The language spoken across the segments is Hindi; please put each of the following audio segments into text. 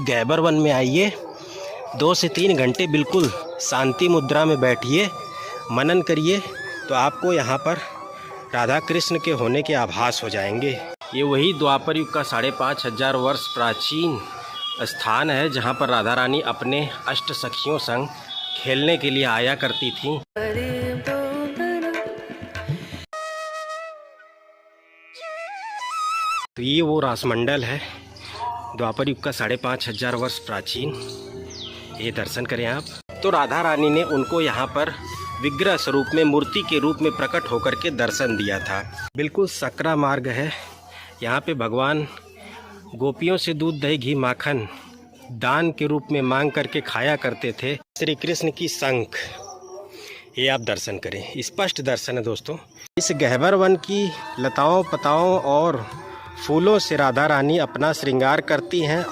गैबर वन में आइए, 2 से 3 घंटे बिल्कुल शांति मुद्रा में बैठिए, मनन करिए, तो आपको यहाँ पर राधा कृष्ण के होने के आभास हो जाएंगे। ये वही द्वापर युग का 5500 वर्ष प्राचीन स्थान है जहाँ पर राधा रानी अपने अष्ट सखियों संग खेलने के लिए आया करती थीं। तो ये वो रासमंडल है, द्वापर युग का 5500 वर्ष प्राचीन। ये दर्शन करें आप। तो राधा रानी ने उनको यहाँ पर विग्रह स्वरूप में, मूर्ति के रूप में प्रकट होकर के दर्शन दिया था। बिल्कुल सकरा मार्ग है। यहाँ पे भगवान गोपियों से दूध दही घी माखन दान के रूप में मांग करके खाया करते थे। श्री कृष्ण की शंख, ये आप दर्शन करें, स्पष्ट दर्शन है दोस्तों। इस गहबर वन की लताओं पताओं और फूलों से राधा रानी अपना श्रृंगार करती हैं।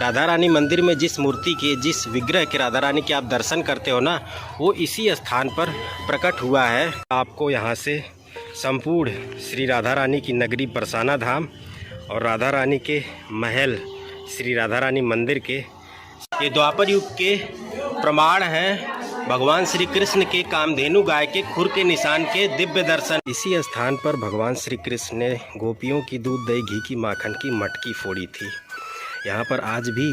राधा रानी मंदिर में जिस मूर्ति के, जिस विग्रह के राधा रानी के आप दर्शन करते हो ना, वो इसी स्थान पर प्रकट हुआ है। आपको यहाँ से संपूर्ण श्री राधा रानी की नगरी बरसाना धाम और राधा रानी के महल श्री राधा रानी मंदिर के, ये द्वापर युग के प्रमाण हैं। भगवान श्री कृष्ण के कामधेनु गाय के खुर के निशान के दिव्य दर्शन। इसी स्थान पर भगवान श्री कृष्ण ने गोपियों की दूध दही घी की माखन की मटकी फोड़ी थी। यहाँ पर आज भी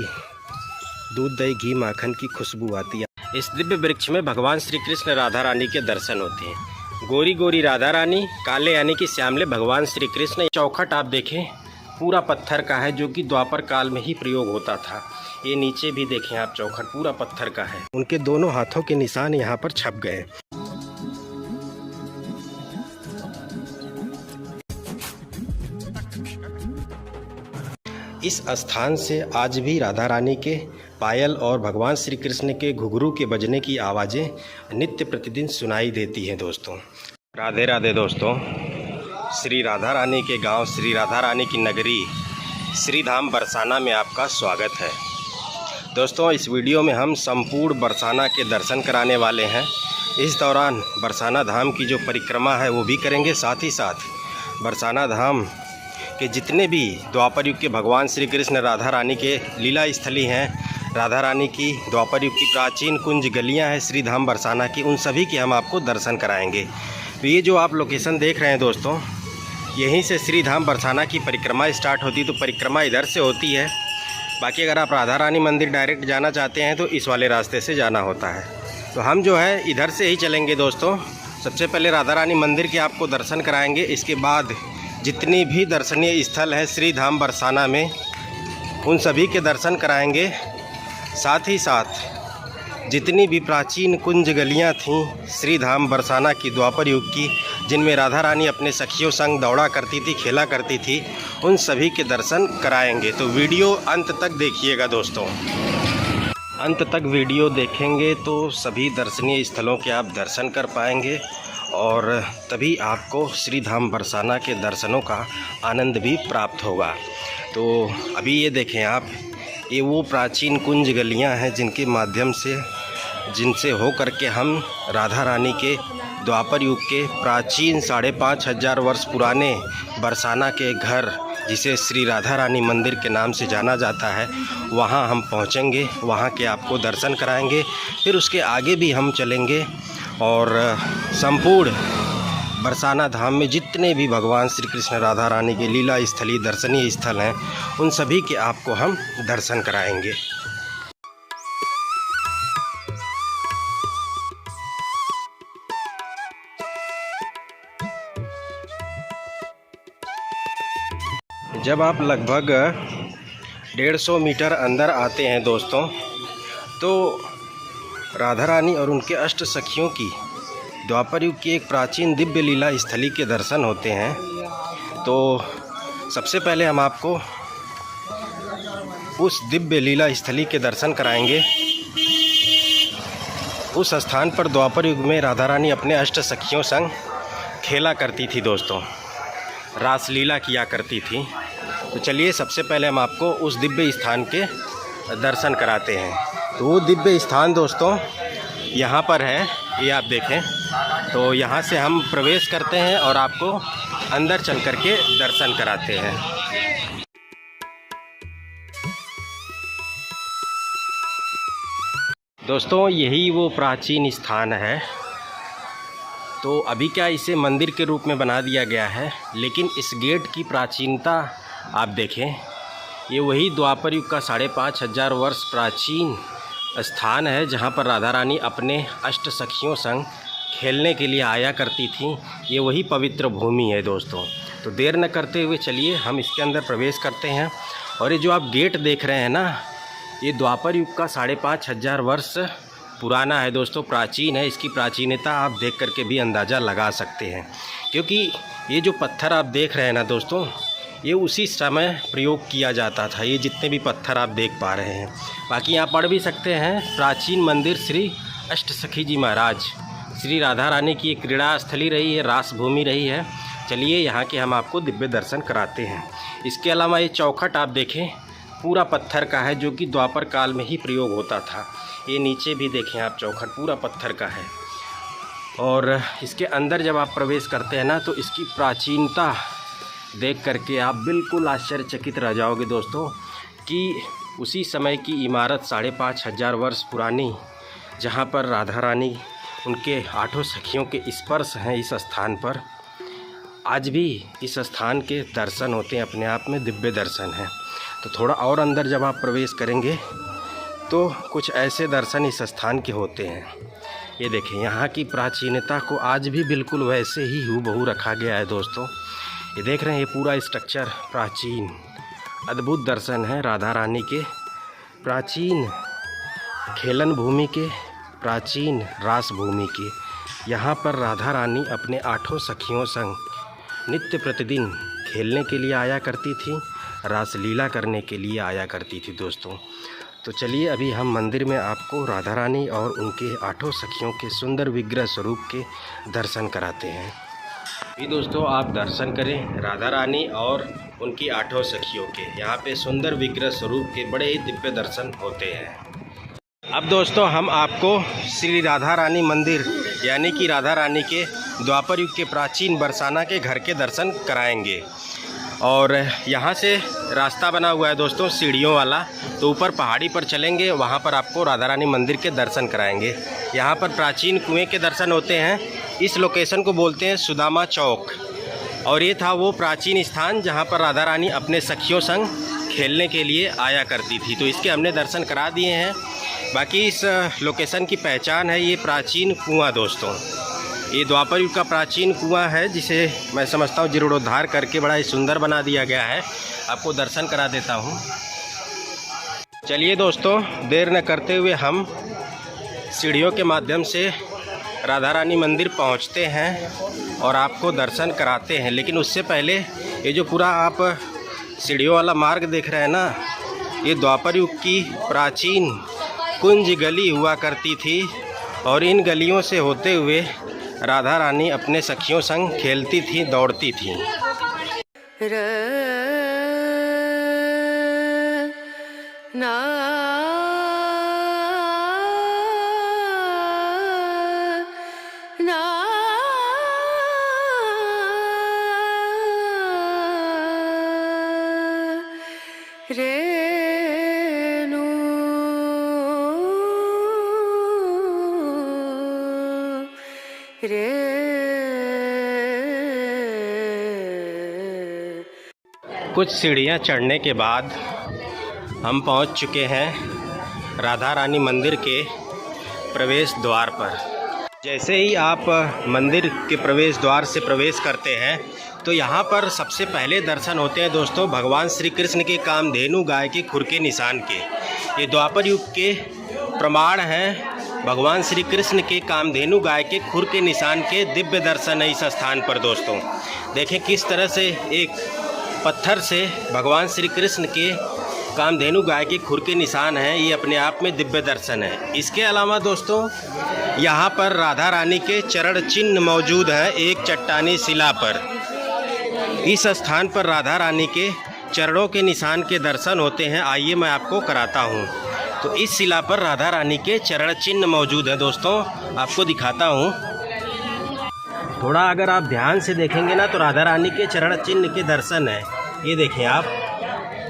दूध दही घी माखन की खुशबू आती है। इस दिव्य वृक्ष में भगवान श्री कृष्ण राधा रानी के दर्शन होते हैं। गोरी गोरी राधा रानी, काले यानी कि श्यामले भगवान श्री कृष्ण। चौखट आप देखें, पूरा पत्थर का है, जो कि द्वापर काल में ही प्रयोग होता था। ये नीचे भी देखें आप, चौखट पूरा पत्थर का है। उनके दोनों हाथों के निशान यहाँ पर छप गए। इस स्थान से आज भी राधा रानी के पायल और भगवान श्री कृष्ण के घुघरू के बजने की आवाज़ें नित्य प्रतिदिन सुनाई देती हैं दोस्तों। राधे राधे दोस्तों। श्री राधा रानी के गांव, श्री राधा रानी की नगरी श्री धाम बरसाना में आपका स्वागत है दोस्तों। इस वीडियो में हम संपूर्ण बरसाना के दर्शन कराने वाले हैं। इस दौरान बरसाना धाम की जो परिक्रमा है वो भी करेंगे, साथ ही साथ बरसाना धाम के जितने भी द्वापर युग के भगवान श्री कृष्ण राधा रानी के लीला स्थली हैं, राधा रानी की द्वापर युग की प्राचीन कुंज गलियां हैं श्री धाम बरसाना की, उन सभी के हम आपको दर्शन कराएंगे। तो ये जो आप लोकेशन देख रहे हैं दोस्तों, यहीं से श्री धाम बरसाना की परिक्रमा स्टार्ट होती है। तो परिक्रमा इधर से होती है। बाकी अगर आप राधा रानी मंदिर डायरेक्ट जाना चाहते हैं तो इस वाले रास्ते से जाना होता है। तो हम जो है इधर से ही चलेंगे दोस्तों। सबसे पहले राधा रानी मंदिर के आपको दर्शन कराएंगे, इसके बाद जितनी भी दर्शनीय स्थल है श्री धाम बरसाना में उन सभी के दर्शन कराएंगे। साथ ही साथ जितनी भी प्राचीन कुंज गलियां थीं श्री धाम बरसाना की द्वापर युग की, जिनमें राधा रानी अपने सखियों संग दौड़ा करती थी, खेला करती थी, उन सभी के दर्शन कराएंगे। तो वीडियो अंत तक देखिएगा दोस्तों। अंत तक वीडियो देखेंगे तो सभी दर्शनीय स्थलों के आप दर्शन कर पाएंगे और तभी आपको श्री धाम बरसाना के दर्शनों का आनंद भी प्राप्त होगा। तो अभी ये देखें आप, ये वो प्राचीन कुंज गलियां हैं जिनके माध्यम से, जिनसे हो करके हम राधा रानी के द्वापर युग के प्राचीन 5500 वर्ष पुराने बरसाना के घर, जिसे श्री राधा रानी मंदिर के नाम से जाना जाता है, वहाँ हम पहुँचेंगे, वहाँ के आपको दर्शन कराएंगे। फिर उसके आगे भी हम चलेंगे और संपूर्ण बरसाना धाम में जितने भी भगवान श्री कृष्ण राधा रानी के लीला स्थली दर्शनीय स्थल हैं, उन सभी के आपको हम दर्शन कराएंगे। जब आप लगभग 150 मीटर अंदर आते हैं दोस्तों, तो राधा रानी और उनके अष्ट सखियों की द्वापर युग की एक प्राचीन दिव्य लीला स्थली के दर्शन होते हैं। तो सबसे पहले हम आपको उस दिव्य लीला स्थली के दर्शन कराएंगे। उस स्थान पर द्वापर युग में राधा रानी अपने अष्ट सखियों संग खेला करती थी दोस्तों, रासलीला किया करती थी। तो चलिए सबसे पहले हम आपको उस दिव्य स्थान के दर्शन कराते हैं। तो वो दिव्य स्थान दोस्तों यहाँ पर है, ये आप देखें। तो यहाँ से हम प्रवेश करते हैं और आपको अंदर चल कर के दर्शन कराते हैं। दोस्तों यही वो प्राचीन स्थान है। तो अभी क्या इसे मंदिर के रूप में बना दिया गया है, लेकिन इस गेट की प्राचीनता आप देखें। ये वही द्वापर युग का 5500 वर्ष प्राचीन स्थान है जहाँ पर राधा रानी अपने अष्ट सखियों संग खेलने के लिए आया करती थी। ये वही पवित्र भूमि है दोस्तों। तो देर न करते हुए चलिए हम इसके अंदर प्रवेश करते हैं। और ये जो आप गेट देख रहे हैं ना, ये द्वापर युग का 5500 वर्ष पुराना है दोस्तों, प्राचीन है। इसकी प्राचीनता आप देख करके भी अंदाज़ा लगा सकते हैं, क्योंकि ये जो पत्थर आप देख रहे हैं ना दोस्तों, ये उसी समय प्रयोग किया जाता था। ये जितने भी पत्थर आप देख पा रहे हैं, बाकी यहाँ पढ़ भी सकते हैं। प्राचीन मंदिर श्री अष्टसखी जी महाराज, श्री राधा रानी की एक क्रीड़ा स्थली रही है, रास भूमि रही है। चलिए यहाँ के हम आपको दिव्य दर्शन कराते हैं। इसके अलावा ये चौखट आप देखें, पूरा पत्थर का है, जो कि द्वापर काल में ही प्रयोग होता था। ये नीचे भी देखें आप, चौखट पूरा पत्थर का है। और इसके अंदर जब आप प्रवेश करते हैं ना, तो इसकी प्राचीनता देख करके आप बिल्कुल आश्चर्यचकित रह जाओगे दोस्तों, कि उसी समय की इमारत 5500 वर्ष पुरानी, जहाँ पर राधा रानी उनके 8 सखियों के स्पर्श हैं इस स्थान पर। आज भी इस स्थान के दर्शन होते हैं, अपने आप में दिव्य दर्शन हैं। तो थोड़ा और अंदर जब आप प्रवेश करेंगे तो कुछ ऐसे दर्शन इस स्थान के होते हैं। ये देखें, यहाँ की प्राचीनता को आज भी बिल्कुल वैसे ही हूबहू रखा गया है दोस्तों। ये देख रहे हैं, ये पूरा स्ट्रक्चर प्राचीन अद्भुत दर्शन है राधा रानी के, प्राचीन खेलन भूमि के, प्राचीन रास भूमि के। यहाँ पर राधा रानी अपने 8 सखियों संग नित्य प्रतिदिन खेलने के लिए आया करती थी, रासलीला करने के लिए आया करती थी दोस्तों। तो चलिए अभी हम मंदिर में आपको राधा रानी और उनके 8 सखियों के सुंदर विग्रह स्वरूप के दर्शन कराते हैं। ये दोस्तों आप दर्शन करें राधा रानी और उनकी 8 सखियों के। यहाँ पे सुंदर विग्रह स्वरूप के बड़े ही दिव्य दर्शन होते हैं। अब दोस्तों हम आपको श्री राधा रानी मंदिर यानी कि राधा रानी के द्वापर युग के प्राचीन बरसाना के घर के दर्शन कराएंगे। और यहाँ से रास्ता बना हुआ है दोस्तों सीढ़ियों वाला, तो ऊपर पहाड़ी पर चलेंगे, वहाँ पर आपको राधा रानी मंदिर के दर्शन कराएंगे। यहाँ पर प्राचीन कुएं के दर्शन होते हैं। इस लोकेशन को बोलते हैं सुदामा चौक। और ये था वो प्राचीन स्थान जहाँ पर राधा रानी अपने सखियों संग खेलने के लिए आया करती थी। तो इसके हमने दर्शन करा दिए हैं। बाकी इस लोकेशन की पहचान है ये प्राचीन कुआं दोस्तों। ये द्वापर युग का प्राचीन कुआं है, जिसे मैं समझता हूँ जीर्णोद्धार करके बड़ा ही सुंदर बना दिया गया है। आपको दर्शन करा देता हूँ। चलिए दोस्तों देर न करते हुए हम सीढ़ियों के माध्यम से राधा रानी मंदिर पहुँचते हैं और आपको दर्शन कराते हैं। लेकिन उससे पहले ये जो पूरा आप सीढ़ियों वाला मार्ग देख रहे हैं ना, ये द्वापर युग की प्राचीन कुंज गली हुआ करती थी। और इन गलियों से होते हुए राधा रानी अपने सखियों संग खेलती थी, दौड़ती थी। कुछ सीढ़ियाँ चढ़ने के बाद हम पहुंच चुके हैं राधा रानी मंदिर के प्रवेश द्वार पर। जैसे ही आप मंदिर के प्रवेश द्वार से प्रवेश करते हैं तो यहाँ पर सबसे पहले दर्शन होते हैं दोस्तों भगवान श्री कृष्ण के कामधेनु गाय के खुर के निशान के। ये द्वापर युग के प्रमाण हैं। भगवान श्री कृष्ण के कामधेनु गाय के खुर के निशान के दिव्य दर्शन है इस स्थान पर दोस्तों। देखें किस तरह से एक पत्थर से भगवान श्री कृष्ण के कामधेनु गाय के खुर के निशान हैं। ये अपने आप में दिव्य दर्शन है। इसके अलावा दोस्तों यहाँ पर राधा रानी के चरण चिन्ह मौजूद हैं एक चट्टानी शिला पर। इस स्थान पर राधा रानी के चरणों के निशान के दर्शन होते हैं। आइए मैं आपको कराता हूँ। तो इस शिला पर राधा रानी के चरण चिन्ह मौजूद है दोस्तों, आपको दिखाता हूँ। थोड़ा अगर आप ध्यान से देखेंगे ना तो राधा रानी के चरण चिन्ह के दर्शन है। ये देखें आप,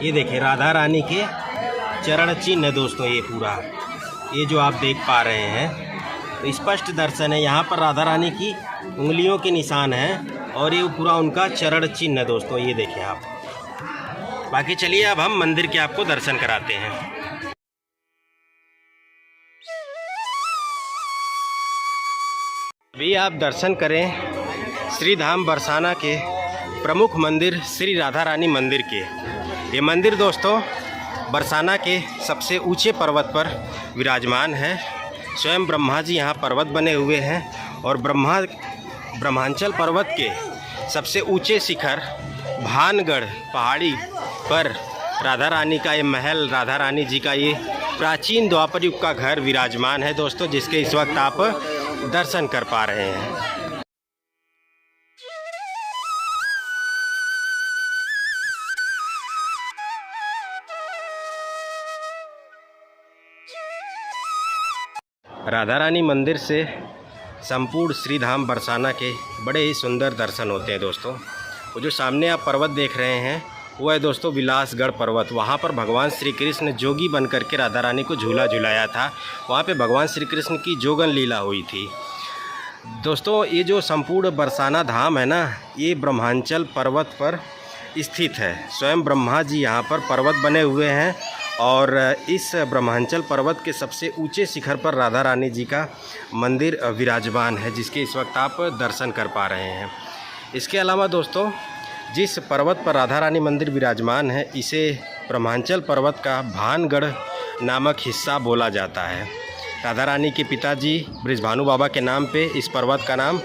ये देखें राधा रानी के चरण चिन्ह है दोस्तों। ये पूरा ये जो आप देख पा रहे हैं तो स्पष्ट दर्शन है। यहाँ पर राधा रानी की उंगलियों के निशान हैं और ये पूरा उनका चरण चिन्ह है दोस्तों। ये देखें आप। बाकी चलिए अब हम मंदिर के आपको दर्शन कराते हैं। अभी आप दर्शन करें श्री धाम बरसाना के प्रमुख मंदिर श्री राधा रानी मंदिर के। ये मंदिर दोस्तों बरसाना के सबसे ऊंचे पर्वत पर विराजमान है। स्वयं ब्रह्मा जी यहाँ पर्वत बने हुए हैं और ब्रह्मांचल पर्वत के सबसे ऊंचे शिखर भानगढ़ पहाड़ी पर राधा रानी का ये महल, राधा रानी जी का ये प्राचीन द्वापर युग का घर विराजमान है दोस्तों, जिसके इस वक्त आप दर्शन कर पा रहे हैं। राधा रानी मंदिर से संपूर्ण श्री धाम बरसाना के बड़े ही सुंदर दर्शन होते हैं दोस्तों। वो जो सामने आप पर्वत देख रहे हैं वो है दोस्तों विलासगढ़ पर्वत। वहाँ पर भगवान श्री कृष्ण जोगी बन करके राधा रानी को झूला झुलाया था। वहाँ पे भगवान श्री कृष्ण की जोगन लीला हुई थी दोस्तों। ये जो संपूर्ण बरसाना धाम है ना, ये ब्रह्मांचल पर्वत पर स्थित है। स्वयं ब्रह्मा जी यहाँ पर पर्वत बने हुए हैं और इस ब्रह्मांचल पर्वत के सबसे ऊंचे शिखर पर राधा रानी जी का मंदिर विराजमान है, जिसके इस वक्त आप दर्शन कर पा रहे हैं। इसके अलावा दोस्तों जिस पर्वत पर राधा रानी मंदिर विराजमान है इसे ब्रह्मांचल पर्वत का भानगढ़ नामक हिस्सा बोला जाता है। राधा रानी के पिताजी बृजभानु बाबा के नाम पे इस पर्वत का नाम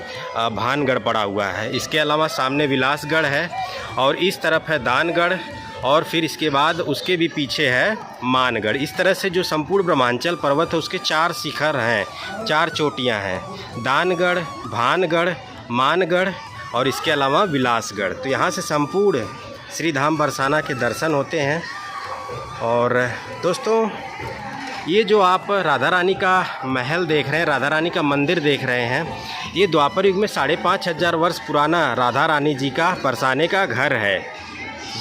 भानगढ़ पड़ा हुआ है। इसके अलावा सामने विलासगढ़ है और इस तरफ है दानगढ़ और फिर इसके बाद उसके भी पीछे है मानगढ़। इस तरह से जो संपूर्ण ब्रह्मांचल पर्वत है उसके 4 शिखर हैं, 4 चोटियां हैं, दानगढ़, भानगढ़, मानगढ़ और इसके अलावा विलासगढ़। तो यहाँ से संपूर्ण श्री धाम बरसाना के दर्शन होते हैं। और दोस्तों ये जो आप राधा रानी का महल देख रहे हैं, राधा रानी का मंदिर देख रहे हैं, ये द्वापर युग में 5,500 वर्ष पुराना राधा रानी जी का बरसाने का घर है।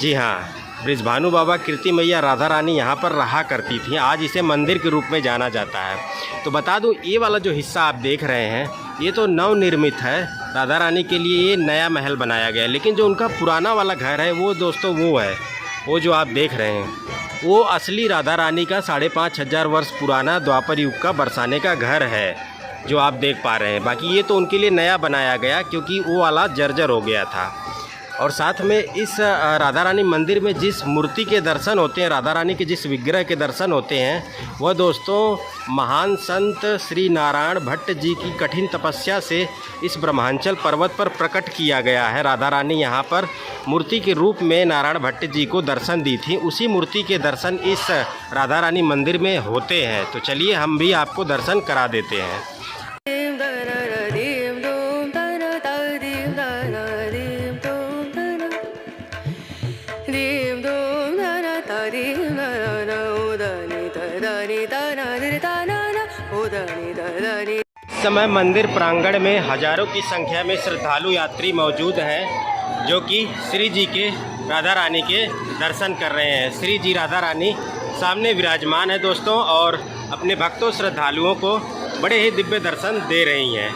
जी हाँ, बृजभानु बाबा, कीर्ति मैया, राधा रानी यहाँ पर रहा करती थी। आज इसे मंदिर के रूप में जाना जाता है। तो बता दूँ ये वाला जो हिस्सा आप देख रहे हैं ये तो नवनिर्मित है। राधा रानी के लिए ये नया महल बनाया गया है, लेकिन जो उनका पुराना वाला घर है वो दोस्तों वो है, वो जो आप देख रहे हैं वो असली राधा रानी का 5,500 वर्ष पुराना द्वापर युग का बरसाने का घर है जो आप देख पा रहे हैं। बाकी ये तो उनके लिए नया बनाया गया क्योंकि वो वाला जर्जर हो गया था। और साथ में इस राधा रानी मंदिर में जिस मूर्ति के दर्शन होते हैं, राधा रानी के जिस विग्रह के दर्शन होते हैं, वह दोस्तों महान संत श्री नारायण भट्ट जी की कठिन तपस्या से इस ब्रह्मांचल पर्वत पर प्रकट किया गया है। राधा रानी यहाँ पर मूर्ति के रूप में नारायण भट्ट जी को दर्शन दी थी। उसी मूर्ति के दर्शन इस राधा रानी मंदिर में होते हैं। तो चलिए हम भी आपको दर्शन करा देते हैं। इस समय मंदिर प्रांगण में हजारों की संख्या में श्रद्धालु यात्री मौजूद हैं जो कि श्री जी के, राधा रानी के दर्शन कर रहे हैं। श्री जी राधा रानी सामने विराजमान है दोस्तों और अपने भक्तों श्रद्धालुओं को बड़े ही दिव्य दर्शन दे रही हैं।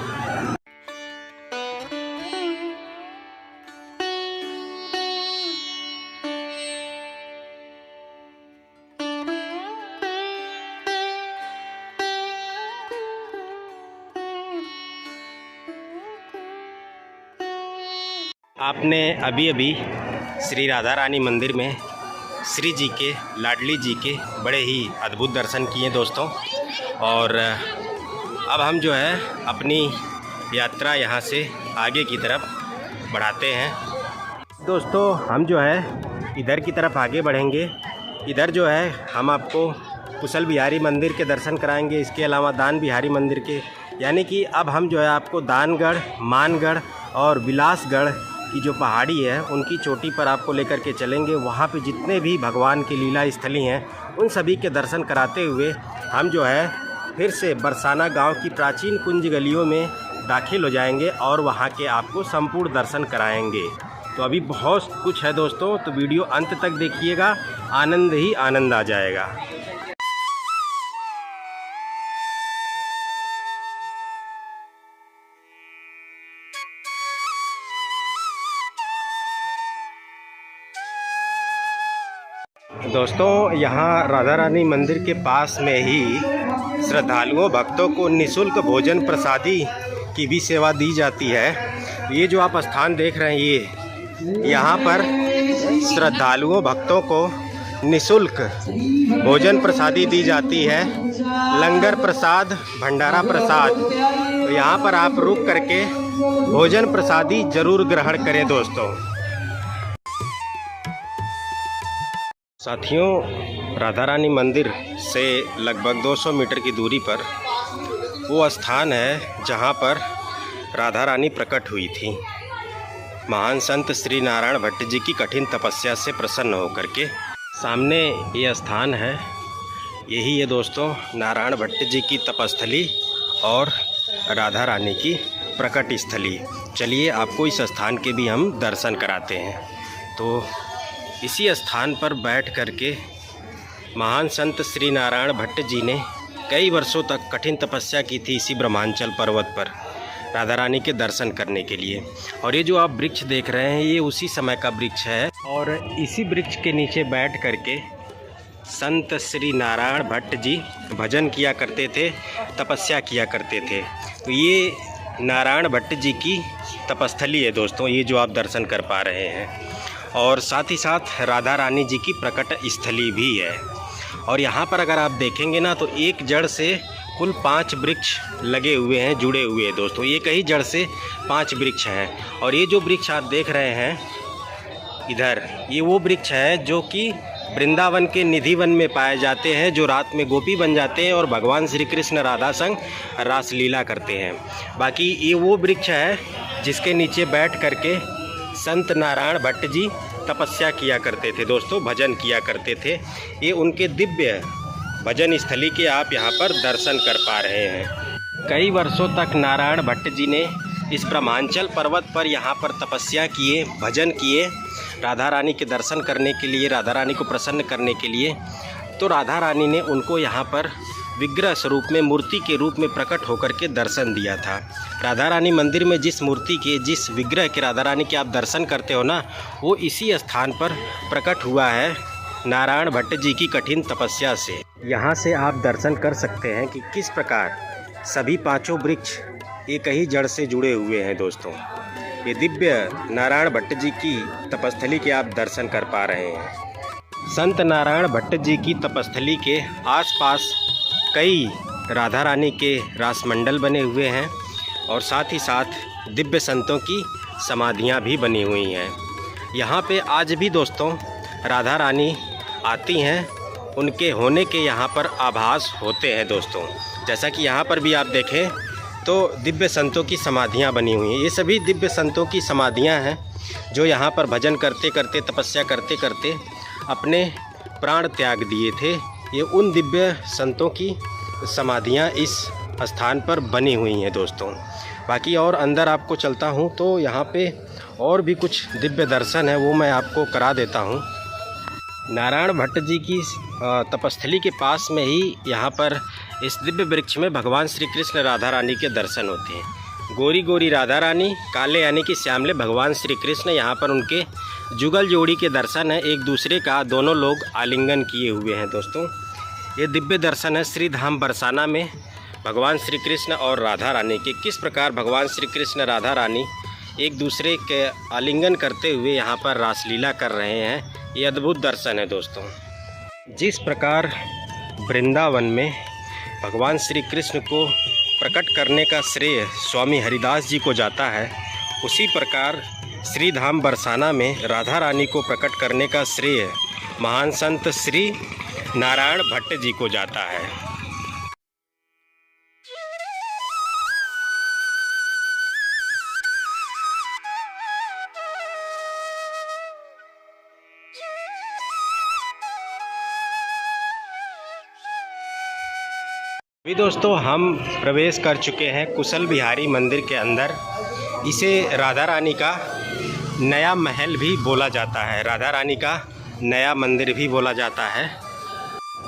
आपने अभी अभी श्री राधा रानी मंदिर में श्री जी के, लाडली जी के बड़े ही अद्भुत दर्शन किए दोस्तों। और अब हम जो है अपनी यात्रा यहाँ से आगे की तरफ बढ़ाते हैं दोस्तों। हम जो है इधर की तरफ आगे बढ़ेंगे। इधर जो है हम आपको कुशल बिहारी मंदिर के दर्शन कराएंगे, इसके अलावा दान बिहारी मंदिर के। यानी कि अब हम जो है आपको दानगढ़, मानगढ़ और विलासगढ़ की जो पहाड़ी है उनकी चोटी पर आपको लेकर के चलेंगे। वहाँ पे जितने भी भगवान की लीला स्थली हैं उन सभी के दर्शन कराते हुए हम जो है फिर से बरसाना गांव की प्राचीन कुंज गलियों में दाखिल हो जाएंगे और वहाँ के आपको संपूर्ण दर्शन कराएंगे। तो अभी बहुत कुछ है दोस्तों, तो वीडियो अंत तक देखिएगा, आनंद ही आनंद आ जाएगा। दोस्तों यहाँ राधा रानी मंदिर के पास में ही श्रद्धालुओं भक्तों को निःशुल्क भोजन प्रसादी की भी सेवा दी जाती है। ये जो आप स्थान देख रहे हैं ये यहाँ पर श्रद्धालुओं भक्तों को निःशुल्क भोजन प्रसादी दी जाती है, लंगर प्रसाद, भंडारा प्रसाद। तो यहाँ पर आप रुक करके भोजन प्रसादी जरूर ग्रहण करें दोस्तों। साथियों, राधा रानी मंदिर से लगभग 200 मीटर की दूरी पर वो स्थान है जहाँ पर राधा रानी प्रकट हुई थी। महान संत श्री नारायण भट्ट जी की कठिन तपस्या से प्रसन्न होकर के सामने ये स्थान है। यही है दोस्तों नारायण भट्ट जी की तपस्थली और राधा रानी की प्रकट स्थली। चलिए आपको इस स्थान के भी हम दर्शन कराते हैं। तो इसी स्थान पर बैठ करके महान संत श्री नारायण भट्ट जी ने कई वर्षों तक कठिन तपस्या की थी इसी ब्रह्मांचल पर्वत पर राधा रानी के दर्शन करने के लिए। और ये जो आप वृक्ष देख रहे हैं ये उसी समय का वृक्ष है और इसी वृक्ष के नीचे बैठ करके संत श्री नारायण भट्ट जी भजन किया करते थे, तपस्या किया करते थे। तो ये नारायण भट्ट जी की तपस्थली है दोस्तों, ये जो आप दर्शन कर पा रहे हैं। और साथ ही साथ राधा रानी जी की प्रकट स्थली भी है। और यहाँ पर अगर आप देखेंगे ना तो एक जड़ से कुल 5 वृक्ष लगे हुए हैं, जुड़े हुए हैं दोस्तों। एक ही जड़ से 5 वृक्ष हैं। और ये जो वृक्ष आप देख रहे हैं इधर, ये वो वृक्ष है जो कि वृंदावन के निधि वन में पाए जाते हैं, जो रात में गोपी बन जाते हैं और भगवान श्री कृष्ण राधा संग रासलीला करते हैं। बाकी ये वो वृक्ष है जिसके नीचे बैठ करके संत नारायण भट्ट जी तपस्या किया करते थे दोस्तों, भजन किया करते थे। ये उनके दिव्य भजन स्थली के आप यहाँ पर दर्शन कर पा रहे हैं। कई वर्षों तक नारायण भट्ट जी ने इस ब्रह्मांचल पर्वत पर यहाँ पर तपस्या किए, भजन किए, राधा रानी के दर्शन करने के लिए, राधा रानी को प्रसन्न करने के लिए। तो राधा रानी ने उनको यहाँ पर विग्रह स्वरूप में, मूर्ति के रूप में प्रकट होकर के दर्शन दिया था। राधा रानी मंदिर में जिस मूर्ति के, जिस विग्रह के राधा रानी के आप दर्शन करते हो ना, वो इसी स्थान पर प्रकट हुआ है नारायण भट्ट जी की कठिन तपस्या से। यहाँ से आप दर्शन कर सकते हैं कि किस प्रकार सभी 5 वृक्ष एक ही जड़ से जुड़े हुए हैं दोस्तों। ये दिव्य नारायण भट्ट जी की तपस्थली के आप दर्शन कर पा रहे हैं। संत नारायण भट्ट जी की तपस्थली के आसपास कई राधा रानी के रासमंडल बने हुए हैं और साथ ही साथ दिव्य संतों की समाधियां भी बनी हुई हैं। यहाँ पे आज भी दोस्तों राधा रानी आती हैं, उनके होने के यहाँ पर आभास होते हैं दोस्तों। जैसा कि यहाँ पर भी आप देखें तो दिव्य संतों की समाधियाँ बनी हुई हैं। ये सभी दिव्य संतों की समाधियाँ हैं जो यहाँ पर भजन करते करते, तपस्या करते करते अपने प्राण त्याग दिए थे। ये उन दिव्य संतों की समाधियाँ इस स्थान पर बनी हुई हैं दोस्तों। बाकी और अंदर आपको चलता हूँ तो यहाँ पे और भी कुछ दिव्य दर्शन है, वो मैं आपको करा देता हूँ। नारायण भट्ट जी की तपस्थली के पास में ही यहाँ पर इस दिव्य वृक्ष में भगवान श्री कृष्ण राधा रानी के दर्शन होते हैं। गोरी गोरी राधा रानी, काले यानी कि श्यामले भगवान श्री कृष्ण, यहाँ पर उनके जुगल जोड़ी के दर्शन है। एक दूसरे का दोनों लोग आलिंगन किए हुए हैं दोस्तों। ये दिव्य दर्शन है श्री धाम बरसाना में भगवान श्री कृष्ण और राधा रानी के। किस प्रकार भगवान श्री कृष्ण राधा रानी एक दूसरे के आलिंगन करते हुए यहाँ पर रासलीला कर रहे हैं, ये अद्भुत दर्शन है दोस्तों। जिस प्रकार वृंदावन में भगवान श्री कृष्ण को प्रकट करने का श्रेय स्वामी हरिदास जी को जाता है, उसी प्रकार श्री धाम बरसाना में राधा रानी को प्रकट करने का श्रेय महान संत श्री नारायण भट्ट जी को जाता है। अभी दोस्तों हम प्रवेश कर चुके हैं कुशल बिहारी मंदिर के अंदर। इसे राधा रानी का नया महल भी बोला जाता है, राधा रानी का नया मंदिर भी बोला जाता है।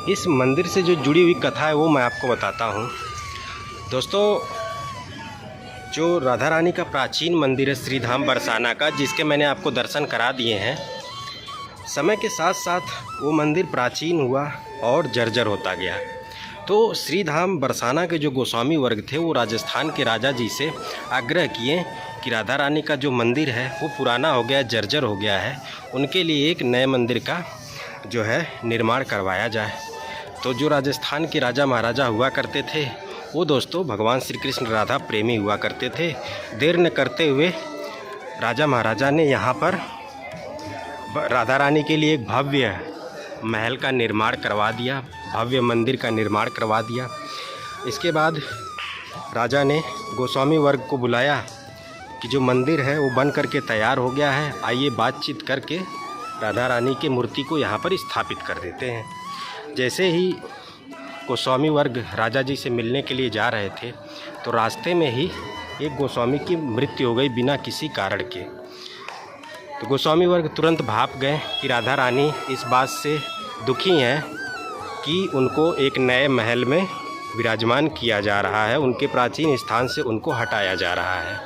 इस मंदिर से जो जुड़ी हुई कथा है वो मैं आपको बताता हूँ दोस्तों। जो राधा रानी का प्राचीन मंदिर है श्री धाम बरसाना का, जिसके मैंने आपको दर्शन करा दिए हैं, समय के साथ साथ वो मंदिर प्राचीन हुआ और जर्जर होता गया। तो श्री धाम बरसाना के जो गोस्वामी वर्ग थे वो राजस्थान के राजा जी से आग्रह किए कि राधा रानी का जो मंदिर है वो पुराना हो गया, जर्जर हो गया है, उनके लिए एक नए मंदिर का जो है निर्माण करवाया जाए। तो जो राजस्थान के राजा महाराजा हुआ करते थे वो दोस्तों भगवान श्री कृष्ण राधा प्रेमी हुआ करते थे। देर न करते हुए राजा महाराजा ने यहाँ पर राधा रानी के लिए एक भव्य महल का निर्माण करवा दिया, भव्य मंदिर का निर्माण करवा दिया। इसके बाद राजा ने गोस्वामी वर्ग को बुलाया कि जो मंदिर है वो बन करके तैयार हो गया है, आइए बातचीत करके राधा रानी की मूर्ति को यहाँ पर स्थापित कर देते हैं। जैसे ही गोस्वामी वर्ग राजा जी से मिलने के लिए जा रहे थे तो रास्ते में ही एक गोस्वामी की मृत्यु हो गई बिना किसी कारण के। तो गोस्वामी वर्ग तुरंत भाप गए कि राधा रानी इस बात से दुखी हैं कि उनको एक नए महल में विराजमान किया जा रहा है, उनके प्राचीन स्थान से उनको हटाया जा रहा है।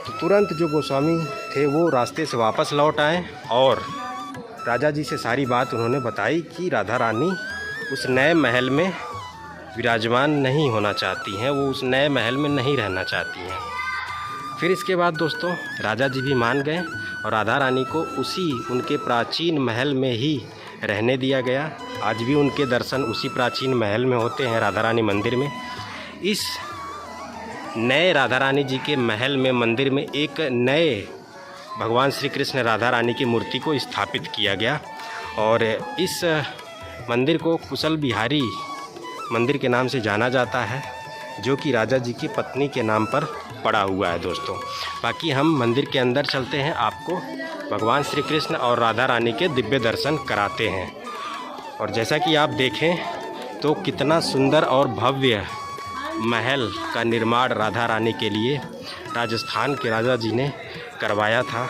तो तुरंत जो गोस्वामी थे वो रास्ते से वापस लौट आए और राजा जी से सारी बात उन्होंने बताई कि राधा रानी उस नए महल में विराजमान नहीं होना चाहती हैं, वो उस नए महल में नहीं रहना चाहती हैं। फिर इसके बाद दोस्तों राजा जी भी मान गए और राधा रानी को उसी उनके प्राचीन महल में ही रहने दिया गया। आज भी उनके दर्शन उसी प्राचीन महल में होते हैं, राधा रानी मंदिर में। इस नए राधा रानी जी के महल में, मंदिर में एक नए भगवान श्री कृष्ण राधा रानी की मूर्ति को स्थापित किया गया और इस मंदिर को कुशल बिहारी मंदिर के नाम से जाना जाता है, जो कि राजा जी की पत्नी के नाम पर पड़ा हुआ है दोस्तों। बाकी हम मंदिर के अंदर चलते हैं, आपको भगवान श्री कृष्ण और राधा रानी के दिव्य दर्शन कराते हैं। और जैसा कि आप देखें तो कितना सुंदर और भव्य महल का निर्माण राधा रानी के लिए राजस्थान के राजा जी ने करवाया था।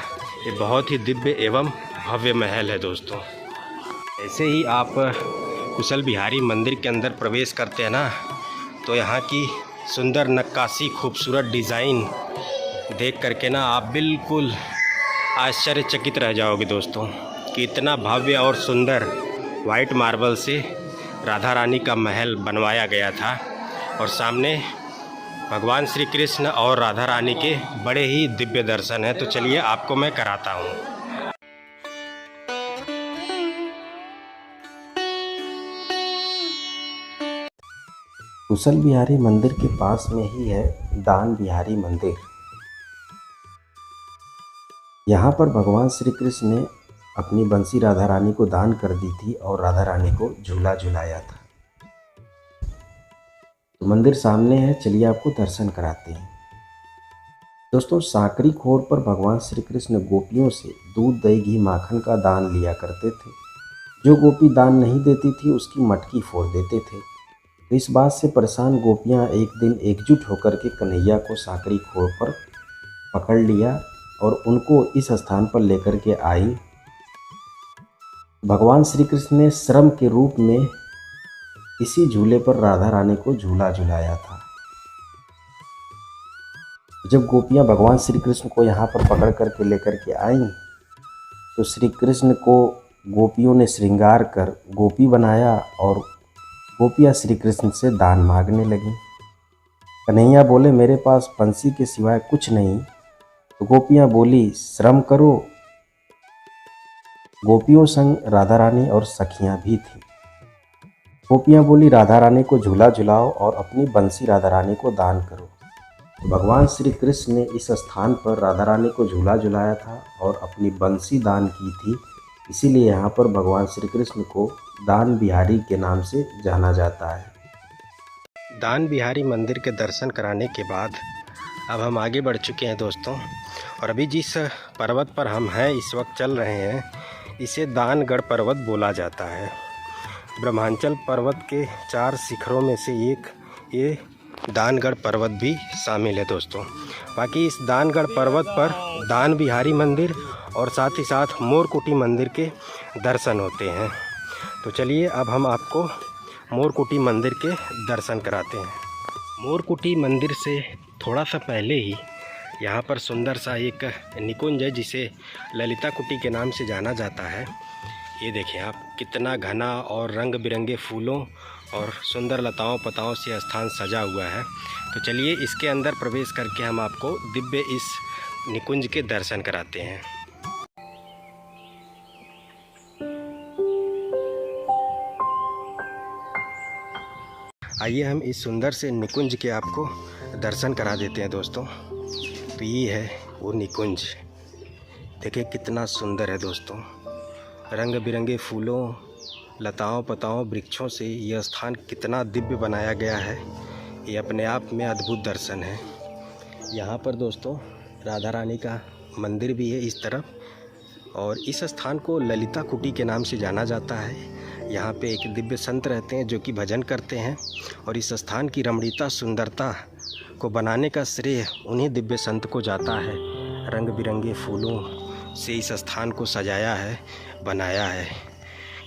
ये बहुत ही दिव्य एवं भव्य महल है दोस्तों। ऐसे ही आप कुशल बिहारी मंदिर के अंदर प्रवेश करते हैं ना, तो यहाँ की सुंदर नक्काशी, खूबसूरत डिज़ाइन देख करके ना आप बिल्कुल आश्चर्यचकित रह जाओगे दोस्तों कि इतना भव्य और सुंदर वाइट मार्बल से राधा रानी का महल बनवाया गया था और सामने भगवान श्री कृष्ण और राधा रानी के बड़े ही दिव्य दर्शन हैं। तो चलिए आपको मैं कराता हूँ। कुशल बिहारी मंदिर के पास में ही है दान बिहारी मंदिर। यहाँ पर भगवान श्री कृष्ण ने अपनी बंसी राधा रानी को दान कर दी थी और राधा रानी को झूला झुलाया था। तो मंदिर सामने है, चलिए आपको दर्शन कराते हैं। दोस्तों साकरी खोर पर भगवान श्री कृष्ण गोपियों से दूध, दही, घी, माखन का दान लिया करते थे। जो गोपी दान नहीं देती थी उसकी मटकी फोड़ देते थे। तो इस बात से परेशान गोपियां एक दिन एकजुट होकर के कन्हैया को साकरी खोर पर पकड़ लिया और उनको इस स्थान पर लेकर के आई। भगवान श्री कृष्ण ने श्रम के रूप में इसी झूले पर राधा रानी को झूला झुलाया था। जब गोपियां भगवान श्री कृष्ण को यहाँ पर पकड़ करके लेकर के आईं तो श्री कृष्ण को गोपियों ने श्रृंगार कर गोपी बनाया और गोपियां श्री कृष्ण से दान मांगने लगीं। कन्हैया बोले मेरे पास बंसी के सिवाय कुछ नहीं। तो गोपियां बोली श्रम करो। गोपियों संग राधा रानी और सखियां भी थीं। गोपियां बोली राधा रानी को झूला झुलाओ और अपनी बंसी राधा रानी को दान करो। तो भगवान श्री कृष्ण ने इस स्थान पर राधा रानी को झूला झुलाया था और अपनी बंसी दान की थी, इसीलिए यहाँ पर भगवान श्री कृष्ण को दान बिहारी के नाम से जाना जाता है। दान बिहारी मंदिर के दर्शन कराने के बाद अब हम आगे बढ़ चुके हैं दोस्तों, और अभी जिस पर्वत पर हम हैं इस वक्त चल रहे हैं इसे दानगढ़ पर्वत बोला जाता है। ब्रह्मांचल पर्वत के 4 शिखरों में से एक ये दानगढ़ पर्वत भी शामिल है दोस्तों। बाकी इस दानगढ़ पर्वत पर दान बिहारी मंदिर और साथ ही साथ मोरकुटी मंदिर के दर्शन होते हैं। तो चलिए अब हम आपको मोरकुटी मंदिर के दर्शन कराते हैं। मोरकुटी मंदिर से थोड़ा सा पहले ही यहाँ पर सुंदर सा एक निकुंज है जिसे ललिता कुटी के नाम से जाना जाता है। ये देखें आप, कितना घना और रंग बिरंगे फूलों और सुंदर लताओं पताओं से स्थान सजा हुआ है। तो चलिए इसके अंदर प्रवेश करके हम आपको दिव्य इस निकुंज के दर्शन कराते हैं। आइए हम इस सुंदर से निकुंज के आपको दर्शन करा देते हैं दोस्तों। तो ये है वो निकुंज, देखिए कितना सुंदर है दोस्तों। रंग बिरंगे फूलों, लताओं पताओं, वृक्षों से यह स्थान कितना दिव्य बनाया गया है, ये अपने आप में अद्भुत दर्शन है। यहाँ पर दोस्तों राधा रानी का मंदिर भी है इस तरफ, और इस स्थान को ललिता कुटी के नाम से जाना जाता है। यहाँ पे एक दिव्य संत रहते हैं जो कि भजन करते हैं, और इस स्थान की रमणीयता सुंदरता को बनाने का श्रेय उन्हीं दिव्य संत को जाता है। रंग बिरंगे फूलों से इस स्थान को सजाया है, बनाया है।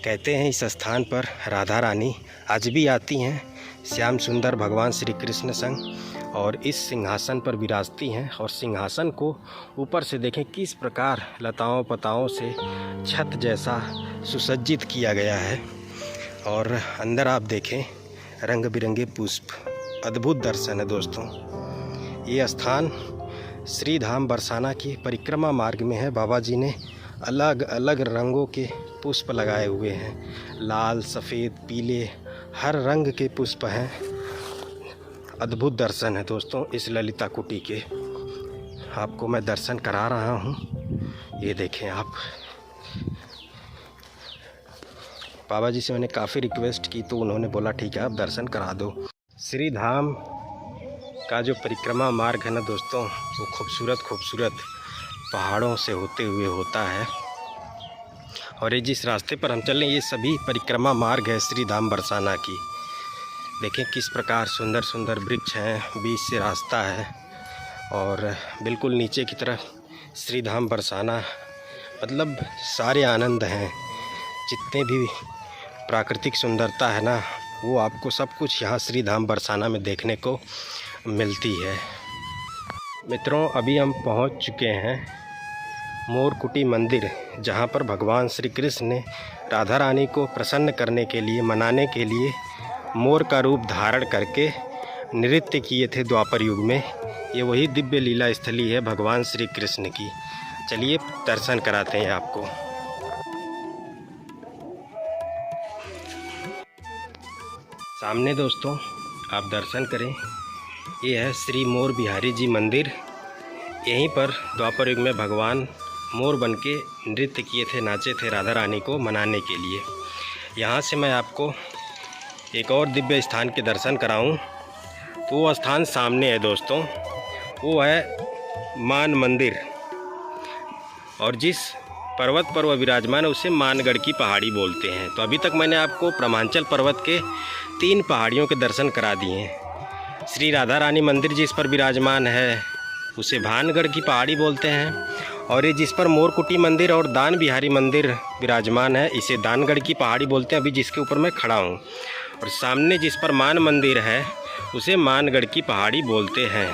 कहते हैं इस स्थान पर राधा रानी आज भी आती हैं श्याम सुंदर भगवान श्री कृष्ण संग, और इस सिंहासन पर विराजती हैं। और सिंहासन को ऊपर से देखें किस प्रकार लताओं पताओं से छत जैसा सुसज्जित किया गया है, और अंदर आप देखें रंग बिरंगे पुष्प, अद्भुत दर्शन है दोस्तों। ये स्थान श्री धाम बरसाना की परिक्रमा मार्ग में है। बाबा जी ने अलग अलग रंगों के पुष्प लगाए हुए हैं, लाल, सफ़ेद, पीले, हर रंग के पुष्प हैं। अद्भुत दर्शन है दोस्तों इस ललिता कुटी के, आपको मैं दर्शन करा रहा हूँ। ये देखें आप, बाबा जी से मैंने काफ़ी रिक्वेस्ट की तो उन्होंने बोला ठीक है आप दर्शन करा दो। श्री धाम का जो परिक्रमा मार्ग है ना दोस्तों, वो खूबसूरत पहाड़ों से होते हुए होता है। और ये जिस रास्ते पर हम चल रहे हैं ये सभी परिक्रमा मार्ग है श्री धाम बरसाना की। देखें किस प्रकार सुंदर सुंदर वृक्ष हैं, बीच से रास्ता है, और बिल्कुल नीचे की तरफ श्री धाम बरसाना, मतलब सारे आनंद हैं। जितने भी प्राकृतिक सुंदरता है ना, वो आपको सब कुछ यहाँ श्री धाम बरसाना में देखने को मिलती है। मित्रों अभी हम पहुँच चुके हैं मोरकुटी मंदिर, जहाँ पर भगवान श्री कृष्ण ने राधा रानी को प्रसन्न करने के लिए, मनाने के लिए मोर का रूप धारण करके नृत्य किए थे द्वापर युग में। ये वही दिव्य लीला स्थली है भगवान श्री कृष्ण की। चलिए दर्शन कराते हैं आपको। सामने दोस्तों आप दर्शन करें, ये है श्री मोर बिहारी जी मंदिर। यहीं पर द्वापर युग में भगवान मोर बनके नृत्य किए थे, नाचे थे राधा रानी को मनाने के लिए। यहाँ से मैं आपको एक और दिव्य स्थान के दर्शन कराऊं, तो वो स्थान सामने है दोस्तों, वो है मान मंदिर, और जिस पर्वत पर वह विराजमान है उसे मानगढ़ की पहाड़ी बोलते हैं। तो अभी तक मैंने आपको ब्रह्मांचल पर्वत के 3 पहाड़ियों के दर्शन करा दिए हैं। श्री राधा रानी मंदिर जिस पर विराजमान है उसे भानगढ़ की पहाड़ी बोलते हैं, और ये जिस पर मोरकुटी मंदिर और दान बिहारी मंदिर विराजमान है इसे दानगढ़ की पहाड़ी बोलते हैं, अभी जिसके ऊपर मैं खड़ा हूँ। और सामने जिस पर मान मंदिर है उसे मानगढ़ की पहाड़ी बोलते हैं।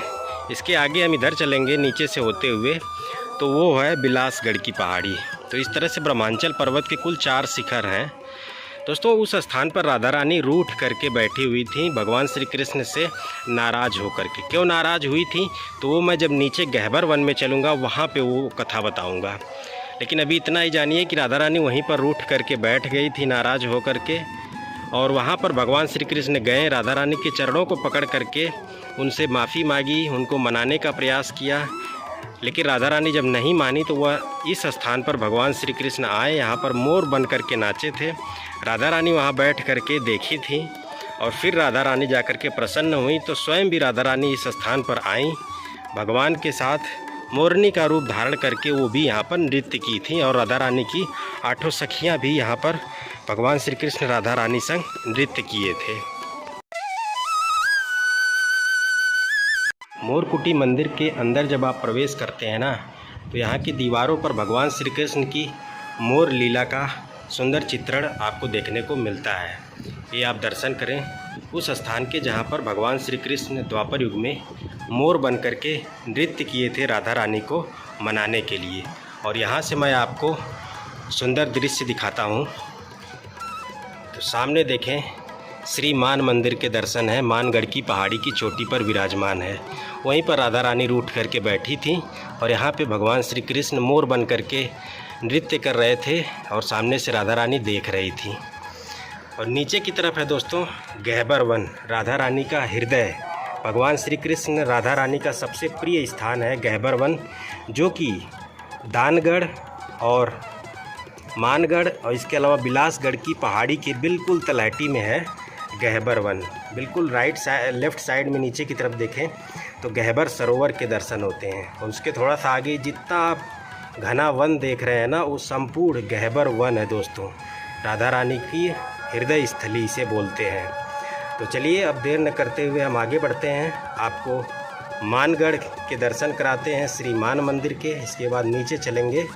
इसके आगे हम इधर चलेंगे नीचे से होते हुए, तो वो है बिलासगढ़ की पहाड़ी। तो इस तरह से ब्रह्मांचल पर्वत के कुल 4 शिखर हैं दोस्तों। उस स्थान पर राधा रानी रूठ करके बैठी हुई थी भगवान श्री कृष्ण से नाराज़ होकर के। क्यों नाराज़ हुई थी तो वो मैं जब नीचे गहबर वन में चलूँगा वहाँ पे वो कथा बताऊँगा। लेकिन अभी इतना ही जानिए कि राधा रानी वहीं पर रूठ करके बैठ गई थी नाराज़ होकर के, और वहाँ पर भगवान श्री कृष्ण गए, राधा रानी के चरणों को पकड़ करके उनसे माफ़ी मांगी, उनको मनाने का प्रयास किया। लेकिन राधा रानी जब नहीं मानी तो वह इस स्थान पर भगवान श्री कृष्ण आए, यहाँ पर मोर बन करके नाचे थे। राधा रानी वहाँ बैठ करके देखी थी, और फिर राधा रानी जाकर के प्रसन्न हुई तो स्वयं भी राधा रानी इस स्थान पर आईं, भगवान के साथ मोरनी का रूप धारण करके वो भी यहाँ पर नृत्य की थी। और राधा रानी की 8 सखियाँ भी यहाँ पर भगवान श्री कृष्ण राधा रानी संग नृत्य किए थे। मोरकुटी मंदिर के अंदर जब आप प्रवेश करते हैं ना, तो यहाँ की दीवारों पर भगवान श्री कृष्ण की मोर लीला का सुंदर चित्रण आपको देखने को मिलता है। ये आप दर्शन करें उस स्थान के जहाँ पर भगवान श्री कृष्ण द्वापर युग में मोर बन करके नृत्य किए थे राधा रानी को मनाने के लिए। और यहाँ से मैं आपको सुंदर दृश्य दिखाता हूँ। तो सामने देखें, श्री मान मंदिर के दर्शन है। मानगढ़ की पहाड़ी की चोटी पर विराजमान है। वहीं पर राधा रानी रूठ करके बैठी थी और यहाँ पे भगवान श्री कृष्ण मोर बन करके नृत्य कर रहे थे और सामने से राधा रानी देख रही थी। और नीचे की तरफ है दोस्तों गहबर वन, राधा रानी का हृदय। भगवान श्री कृष्ण राधा रानी का सबसे प्रिय स्थान है गहबर वन, जो कि दानगढ़ और मानगढ़ और इसके अलावा बिलासगढ़ की पहाड़ी के बिल्कुल तलहटी में है गहबर वन। बिल्कुल लेफ़्ट साइड में नीचे की तरफ देखें तो गहबर सरोवर के दर्शन होते हैं। और उसके थोड़ा सा आगे जितना आप घना वन देख रहे हैं ना, वो संपूर्ण गहबर वन है दोस्तों। राधा रानी की हृदय स्थली इसे बोलते हैं। तो चलिए अब देर न करते हुए हम आगे बढ़ते हैं, आपको मानगढ़ के दर्शन कराते हैं श्री मान मंदिर के। इसके बाद नीचे चलेंगे,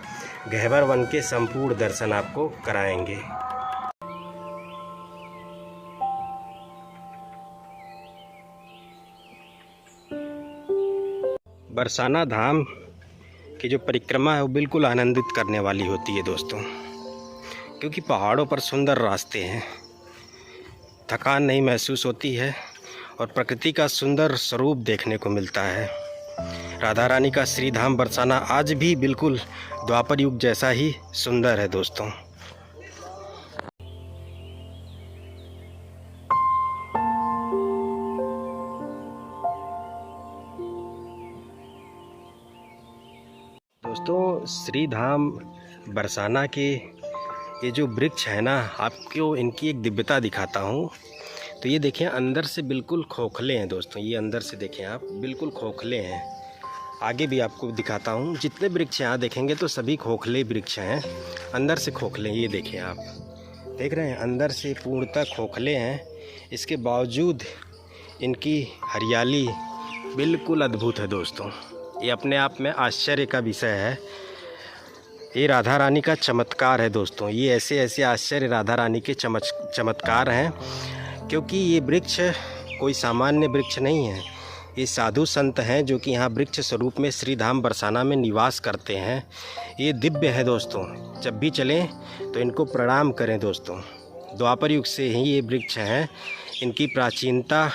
गहबर वन के संपूर्ण दर्शन आपको कराएंगे। बरसाना धाम की जो परिक्रमा है वो बिल्कुल आनंदित करने वाली होती है दोस्तों, क्योंकि पहाड़ों पर सुंदर रास्ते हैं, थकान नहीं महसूस होती है और प्रकृति का सुंदर स्वरूप देखने को मिलता है। राधा रानी का श्री धाम बरसाना आज भी बिल्कुल द्वापर युग जैसा ही सुंदर है दोस्तों। दोस्तों श्री धाम बरसाना के ये जो वृक्ष है ना, आपको इनकी एक दिव्यता दिखाता हूँ। तो ये देखें, अंदर से बिल्कुल खोखले हैं दोस्तों। ये अंदर से देखें आप, बिल्कुल खोखले हैं। आगे भी आपको दिखाता हूँ। जितने वृक्ष यहाँ देखेंगे तो सभी खोखले वृक्ष हैं, अंदर से खोखले। ये देखें आप, देख रहे हैं, अंदर से पूर्णतः खोखले हैं। इसके बावजूद इनकी हरियाली बिल्कुल अद्भुत है दोस्तों। ये अपने आप में आश्चर्य का विषय है। ये राधा रानी का चमत्कार है दोस्तों। ये ऐसे ऐसे आश्चर्य राधा रानी के चमत्कार हैं, क्योंकि ये वृक्ष कोई सामान्य वृक्ष नहीं है। ये साधु संत हैं जो कि यहाँ वृक्ष स्वरूप में श्री धाम बरसाना में निवास करते हैं। ये दिव्य है दोस्तों। जब भी चलें तो इनको प्रणाम करें दोस्तों। द्वापर युग से ही ये वृक्ष हैं। इनकी प्राचीनता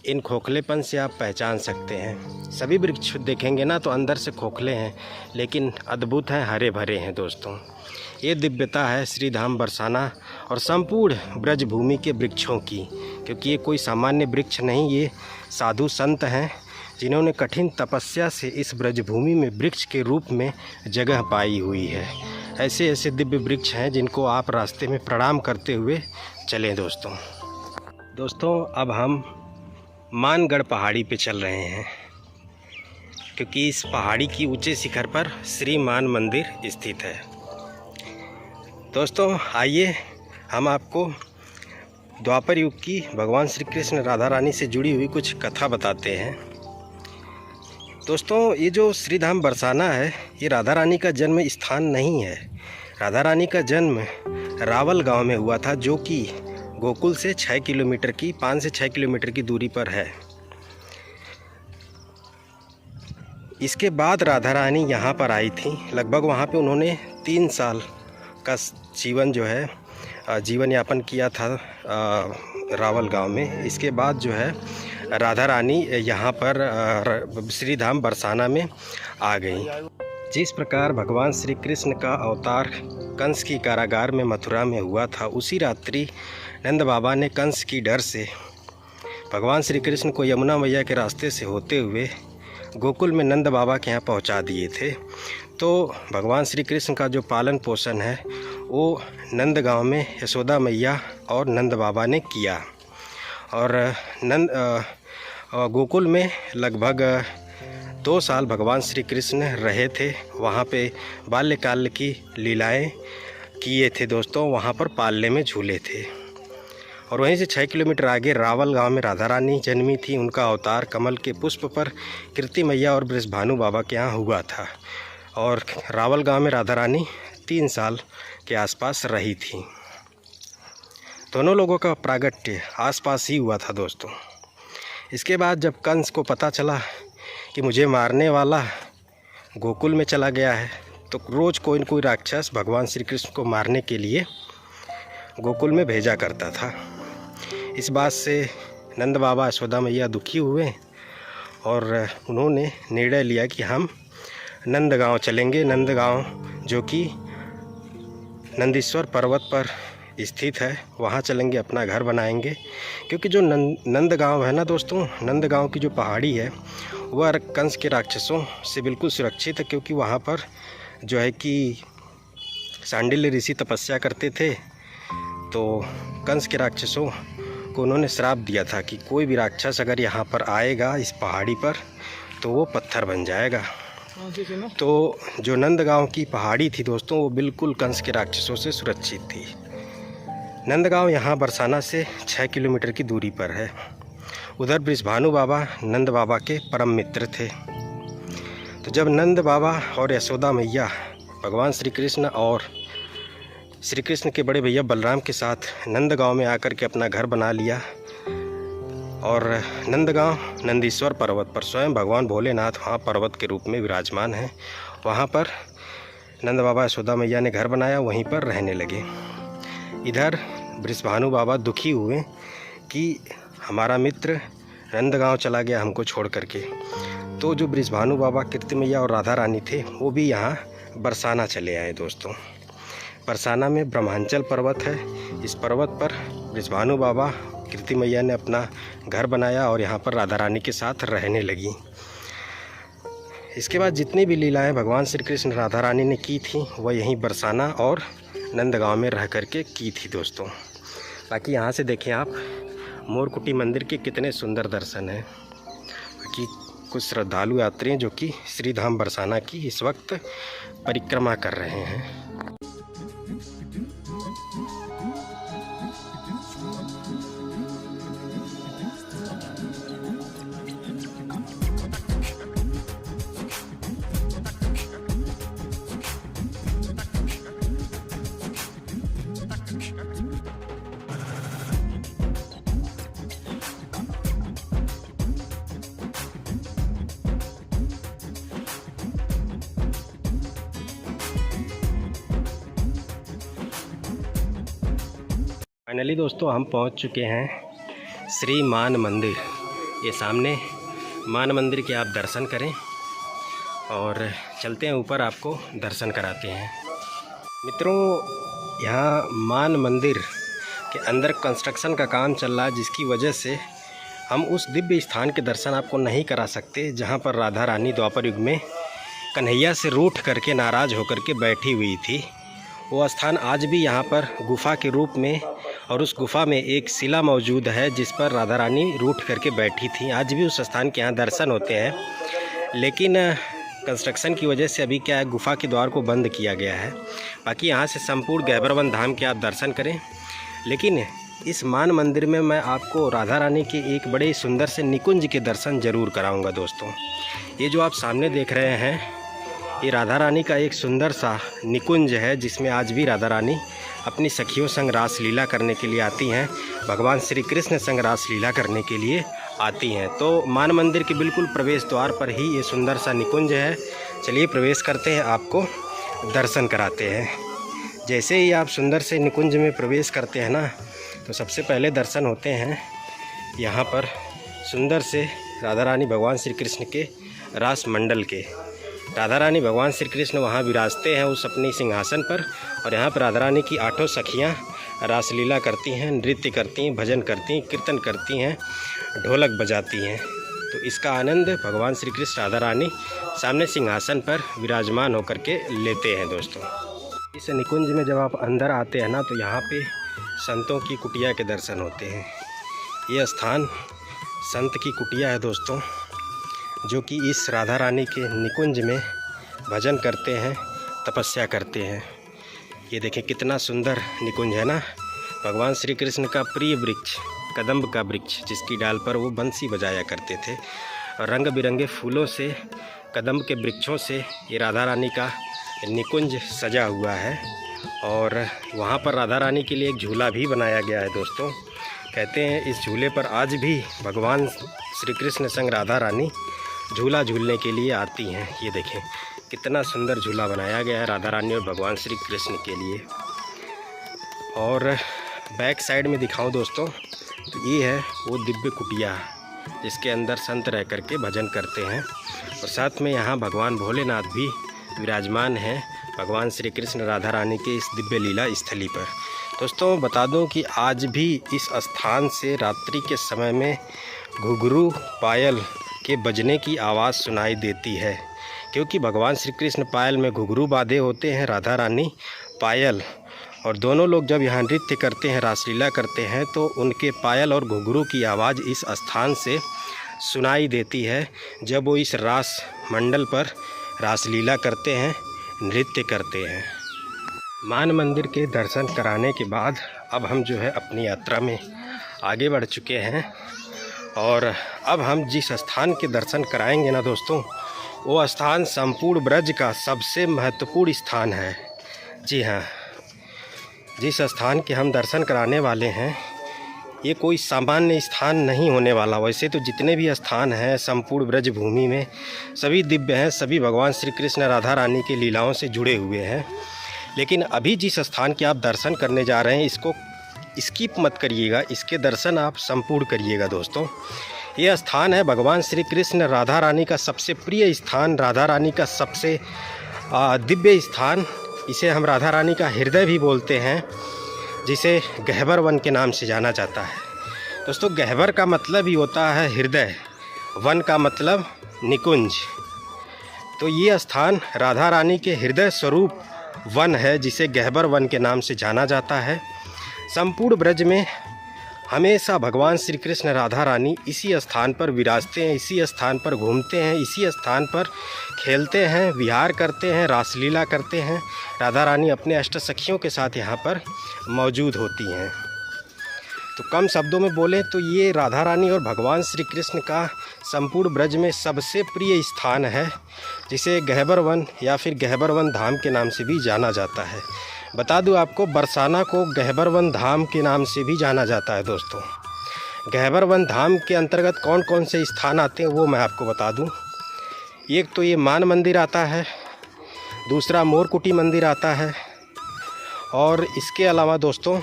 इन खोखलेपन से आप पहचान सकते हैं। सभी वृक्ष देखेंगे ना तो अंदर से खोखले हैं, लेकिन अद्भुत हैं, हरे भरे हैं दोस्तों। ये दिव्यता है श्री धाम बरसाना और संपूर्ण ब्रज भूमि के वृक्षों की, क्योंकि ये कोई सामान्य वृक्ष नहीं। ये साधु संत हैं जिन्होंने कठिन तपस्या से इस ब्रज भूमि में वृक्ष के रूप में जगह पाई हुई है। ऐसे ऐसे दिव्य वृक्ष हैं जिनको आप रास्ते में प्रणाम करते हुए चलें दोस्तों। अब हम मानगढ़ पहाड़ी पे चल रहे हैं, क्योंकि इस पहाड़ी की ऊंचे शिखर पर श्री मान मंदिर स्थित है। दोस्तों आइए हम आपको द्वापर युग की भगवान श्री कृष्ण राधा रानी से जुड़ी हुई कुछ कथा बताते हैं। दोस्तों ये जो श्री धाम बरसाना है, ये राधा रानी का जन्म स्थान नहीं है। राधा रानी का जन्म रावल गांव में हुआ था, जो कि गोकुल से 5 से 6 किलोमीटर की दूरी पर है। इसके बाद राधा रानी यहाँ पर आई थी। लगभग वहाँ पे उन्होंने 3 साल का जीवन यापन किया था रावल गांव में। इसके बाद जो है राधा रानी यहाँ पर श्री धाम बरसाना में आ गई। जिस प्रकार भगवान श्री कृष्ण का अवतार कंस की कारागार में मथुरा में हुआ था, उसी रात्रि नंद बाबा ने कंस की डर से भगवान श्री कृष्ण को यमुना मैया के रास्ते से होते हुए गोकुल में नंद बाबा के यहाँ पहुँचा दिए थे। तो भगवान श्री कृष्ण का जो पालन पोषण है वो नंद गांव में यशोदा मैया और नंद बाबा ने किया। और गोकुल में लगभग 2 साल भगवान श्री कृष्ण रहे थे। वहाँ पे बाल्यकाल की लीलाएं किए थे दोस्तों, वहाँ पर पालने में झूले थे। और वहीं से 6 किलोमीटर आगे रावल गांव में राधा रानी जन्मी थी। उनका अवतार कमल के पुष्प पर कीर्ति मैया और बृषभानु बाबा के यहाँ हुआ था। और रावल गांव में राधा रानी 3 साल के आसपास रही थी। दोनों लोगों का प्रागट्य आसपास ही हुआ था दोस्तों। इसके बाद जब कंस को पता चला कि मुझे मारने वाला गोकुल में चला गया है, तो रोज़ कोई न कोई राक्षस भगवान श्री कृष्ण को मारने के लिए गोकुल में भेजा करता था। इस बात से नंद बाबा यशोदा मैया दुखी हुए और उन्होंने निर्णय लिया कि हम नंदगांव चलेंगे। नंदगांव जो कि नंदीश्वर पर्वत पर स्थित है, वहाँ चलेंगे, अपना घर बनाएंगे। क्योंकि जो नंदगांव है ना दोस्तों, नंदगांव की जो पहाड़ी है वह कंस के राक्षसों से बिल्कुल सुरक्षित है। क्योंकि वहाँ पर जो है कि सांडिल्य ऋषि तपस्या करते थे, तो कंस के राक्षसों को उन्होंने श्राप दिया था कि कोई भी राक्षस अगर यहाँ पर आएगा इस पहाड़ी पर तो वो पत्थर बन जाएगा। तो जो नंदगांव की पहाड़ी थी दोस्तों, वो बिल्कुल कंस के राक्षसों से सुरक्षित थी। नंदगांव यहाँ बरसाना से 6 किलोमीटर की दूरी पर है। उधर बृषभानु बाबा नंद बाबा के परम मित्र थे। तो जब नंद बाबा और यशोदा मैया भगवान श्री कृष्ण और श्री कृष्ण के बड़े भैया बलराम के साथ नंदगांव में आकर के अपना घर बना लिया, और नंदगांव नंदीश्वर पर्वत पर स्वयं भगवान भोलेनाथ वहाँ पर्वत के रूप में विराजमान हैं, वहाँ पर नंद बाबा यशोदा मैया ने घर बनाया, वहीं पर रहने लगे। इधर बृषभानु बाबा दुखी हुए कि हमारा मित्र नंदगांव चला गया हमको छोड़ करके। तो जो बृषभानु बाबा कीर्ति मैया और राधा रानी थे, वो भी यहाँ बरसाना चले आए दोस्तों। बरसाना में ब्रह्मांचल पर्वत है। इस पर्वत पर बृषभानु बाबा कीर्ति मैया ने अपना घर बनाया और यहाँ पर राधा रानी के साथ रहने लगी। इसके बाद जितनी भी लीलाएं भगवान श्री कृष्ण राधा रानी ने की थी, वह यहीं बरसाना और नंदगांव में रह करके की थी दोस्तों। बाकी यहाँ से देखें आप मोरकुटी मंदिर के कितने सुंदर दर्शन हैं। बाकी कुछ श्रद्धालु यात्री जो कि श्री धाम बरसाना की इस वक्त परिक्रमा कर रहे हैं। फाइनली दोस्तों हम पहुंच चुके हैं श्री मान मंदिर। ये सामने मान मंदिर के आप दर्शन करें और चलते हैं ऊपर, आपको दर्शन कराते हैं। मित्रों, यहाँ मान मंदिर के अंदर कंस्ट्रक्शन का काम चल रहा है, जिसकी वजह से हम उस दिव्य स्थान के दर्शन आपको नहीं करा सकते जहाँ पर राधा रानी द्वापर युग में कन्हैया से रूठ करके नाराज़ होकर के बैठी हुई थी। वो स्थान आज भी यहाँ पर गुफा के रूप में, और उस गुफा में एक शिला मौजूद है जिस पर राधा रानी रूठ करके बैठी थी। आज भी उस स्थान के यहाँ दर्शन होते हैं, लेकिन कंस्ट्रक्शन की वजह से अभी क्या है, गुफा के द्वार को बंद किया गया है। बाकी यहाँ से संपूर्ण गैबरवन धाम के आप दर्शन करें। लेकिन इस मान मंदिर में मैं आपको राधा रानी के एक बड़े सुंदर से निकुंज के दर्शन ज़रूर कराऊँगा दोस्तों। ये जो आप सामने देख रहे हैं, ये राधा रानी का एक सुंदर सा निकुंज है, जिसमें आज भी राधा रानी अपनी सखियों संग रास लीला करने के लिए आती हैं, भगवान श्री कृष्ण संग रास लीला करने के लिए आती हैं। तो मान मंदिर के बिल्कुल प्रवेश द्वार पर ही ये सुंदर सा निकुंज है। चलिए प्रवेश करते हैं, आपको दर्शन कराते हैं। जैसे ही आप सुंदर से निकुंज में प्रवेश करते हैं ना, तो सबसे पहले दर्शन होते हैं यहाँ पर सुंदर से राधा रानी भगवान श्री कृष्ण के रास मंडल के। राधा रानी भगवान श्री कृष्ण वहाँ विराजते हैं उस अपनी सिंहासन पर, और यहाँ पर राधा रानी की 8 सखियाँ रासलीला करती हैं, नृत्य करती हैं, भजन करती हैं, कीर्तन करती हैं, ढोलक बजाती हैं। तो इसका आनंद भगवान श्री कृष्ण राधा रानी सामने सिंहासन पर विराजमान होकर के लेते हैं दोस्तों। इस निकुंज में जब आप अंदर आते हैं ना, तो यहाँ पे संतों की कुटिया के दर्शन होते हैं। ये स्थान संत की कुटिया है दोस्तों, जो कि इस राधा रानी के निकुंज में भजन करते हैं, तपस्या करते हैं। ये देखें कितना सुंदर निकुंज है ना। भगवान श्री कृष्ण का प्रिय वृक्ष कदम्ब का वृक्ष, जिसकी डाल पर वो बंसी बजाया करते थे। और रंग बिरंगे फूलों से, कदम्ब के वृक्षों से ये राधा रानी का निकुंज सजा हुआ है। और वहाँ पर राधा रानी के लिए एक झूला भी बनाया गया है दोस्तों। कहते हैं इस झूले पर आज भी भगवान श्री कृष्ण संग राधा रानी झूला झूलने के लिए आती हैं। ये देखें कितना सुंदर झूला बनाया गया है राधा रानी और भगवान श्री कृष्ण के लिए। और बैक साइड में दिखाऊं दोस्तों तो ये है वो दिव्य कुटिया जिसके अंदर संत रह करके भजन करते हैं। और साथ में यहाँ भगवान भोलेनाथ भी विराजमान हैं भगवान श्री कृष्ण राधा रानी के इस दिव्य लीला स्थली पर। दोस्तों बता दूं कि आज भी इस स्थान से रात्रि के समय में घुघरू पायल के बजने की आवाज़ सुनाई देती है, क्योंकि भगवान श्री कृष्ण पायल में घुघरू बांधे होते हैं, राधा रानी पायल, और दोनों लोग जब यहाँ नृत्य करते हैं, रासलीला करते हैं, तो उनके पायल और घुघरू की आवाज़ इस स्थान से सुनाई देती है जब वो इस रास मंडल पर रासलीला करते हैं, नृत्य करते हैं। मान मंदिर के दर्शन कराने के बाद अब हम जो है अपनी यात्रा में आगे बढ़ चुके हैं। और अब हम जिस स्थान के दर्शन कराएंगे ना दोस्तों, वो स्थान संपूर्ण ब्रज का सबसे महत्वपूर्ण स्थान है। जी हाँ, जिस स्थान के हम दर्शन कराने वाले हैं ये कोई सामान्य स्थान नहीं होने वाला। वैसे तो जितने भी स्थान हैं संपूर्ण ब्रज भूमि में सभी दिव्य हैं, सभी भगवान श्री कृष्ण राधा रानी की लीलाओं से जुड़े हुए हैं। लेकिन अभी जिस स्थान के आप दर्शन करने जा रहे हैं इसको स्किप मत करिएगा, इसके दर्शन आप संपूर्ण करिएगा दोस्तों। ये स्थान है भगवान श्री कृष्ण राधा रानी का सबसे प्रिय स्थान, राधा रानी का सबसे दिव्य स्थान। इसे हम राधा रानी का हृदय भी बोलते हैं, जिसे गह्वर वन के नाम से जाना जाता है। दोस्तों गह्वर का मतलब ही होता है हृदय, वन का मतलब निकुंज। तो ये स्थान राधा रानी के हृदय स्वरूप वन है, जिसे गह्वर वन के नाम से जाना जाता है। संपूर्ण ब्रज में हमेशा भगवान श्री कृष्ण राधा रानी इसी स्थान पर विराजते हैं, इसी स्थान पर घूमते हैं, इसी स्थान पर खेलते हैं, विहार करते हैं, रासलीला करते हैं। राधा रानी अपने अष्ट सखियों के साथ यहाँ पर मौजूद होती हैं। तो कम शब्दों में बोलें तो ये राधा रानी और भगवान श्री कृष्ण का संपूर्ण ब्रज में सबसे प्रिय स्थान है, जिसे गह्वर वन या फिर गह्वर वन धाम के नाम से भी जाना जाता है। बता दूं आपको, बरसाना को गह्वर वन धाम के नाम से भी जाना जाता है दोस्तों। गह्वर वन धाम के अंतर्गत कौन कौन से स्थान आते हैं वो मैं आपको बता दूं। एक तो ये मान मंदिर आता है, दूसरा मोरकुटी मंदिर आता है, और इसके अलावा दोस्तों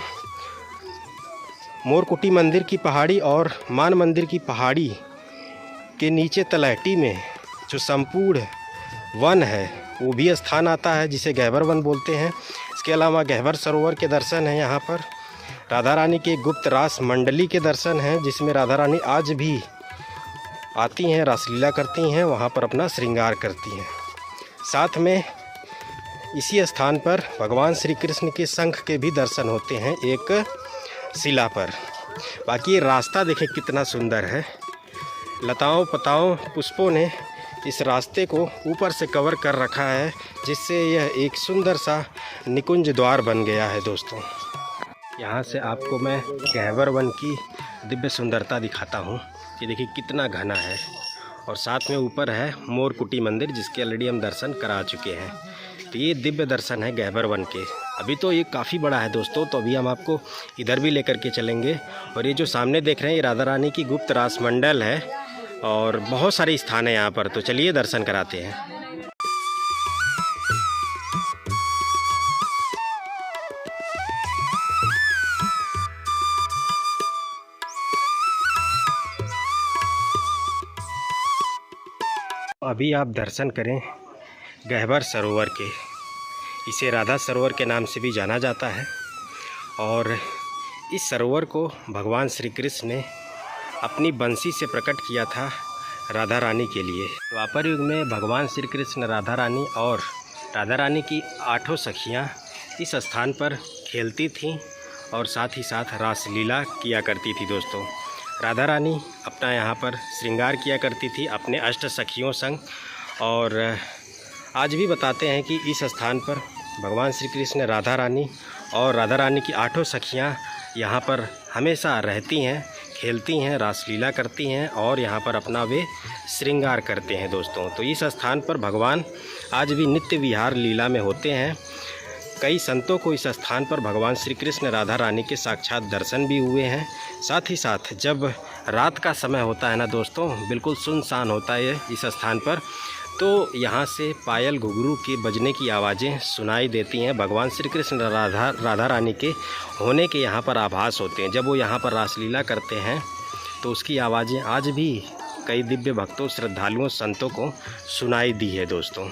मोरकुटी मंदिर की पहाड़ी और मान मंदिर की पहाड़ी के नीचे तलहटी में जो संपूर्ण वन है वो भी स्थान आता है, जिसे गह्वर वन बोलते हैं। इसके अलावा गह्वर सरोवर के दर्शन हैं यहाँ पर। राधा रानी के गुप्त रास मंडली के दर्शन हैं, जिसमें राधा रानी आज भी आती हैं, रासलीला करती हैं, वहाँ पर अपना श्रृंगार करती हैं। साथ में इसी स्थान पर भगवान श्री कृष्ण के शंख के भी दर्शन होते हैं एक शिला पर। बाकी ये रास्ता देखें कितना सुंदर है, लताओं पताओं पुष्पों ने इस रास्ते को ऊपर से कवर कर रखा है, जिससे यह एक सुंदर सा निकुंज द्वार बन गया है दोस्तों। यहाँ से आपको मैं गह्वर वन की दिव्य सुंदरता दिखाता हूँ। ये देखिए कितना घना है, और साथ में ऊपर है मोरकुटी मंदिर, जिसके ऑलरेडी हम दर्शन करा चुके हैं। तो ये दिव्य दर्शन है गह्वर वन के। अभी तो ये काफ़ी बड़ा है दोस्तों, तो अभी हम आपको इधर भी लेकर के चलेंगे। और ये जो सामने देख रहे हैं ये राधा रानी की गुप्त रास मंडल है, और बहुत सारे स्थान हैं यहाँ पर। तो चलिए दर्शन कराते हैं। अभी आप दर्शन करें गह्वर सरोवर के। इसे राधा सरोवर के नाम से भी जाना जाता है, और इस सरोवर को भगवान श्री कृष्ण ने अपनी बंसी से प्रकट किया था राधा रानी के लिए। द्वापर युग में भगवान श्री कृष्ण राधा रानी और राधा रानी की 8 सखियाँ इस स्थान पर खेलती थीं और साथ ही साथ रासलीला किया करती थी दोस्तों। राधा रानी अपना यहाँ पर श्रृंगार किया करती थी अपने अष्ट सखियों संग। और आज भी बताते हैं कि इस स्थान पर भगवान श्री कृष्ण, राधा रानी और राधा रानी की 8 सखियां यहाँ पर हमेशा रहती हैं, खेलती हैं, रासलीला करती हैं और यहाँ पर अपना वे श्रृंगार करते हैं दोस्तों। तो इस स्थान पर भगवान आज भी नित्य विहार लीला में होते हैं। कई संतों को इस स्थान पर भगवान श्री कृष्ण, राधा रानी के साक्षात दर्शन भी हुए हैं। साथ ही साथ जब रात का समय होता है ना दोस्तों, बिल्कुल सुनसान होता है इस स्थान पर, तो यहाँ से पायल, घुंघरू के बजने की आवाज़ें सुनाई देती हैं। भगवान श्री कृष्ण, राधा रानी के होने के यहाँ पर आभास होते हैं। जब वो यहाँ पर रासलीला करते हैं तो उसकी आवाज़ें आज भी कई दिव्य भक्तों, श्रद्धालुओं, संतों को सुनाई दी है दोस्तों।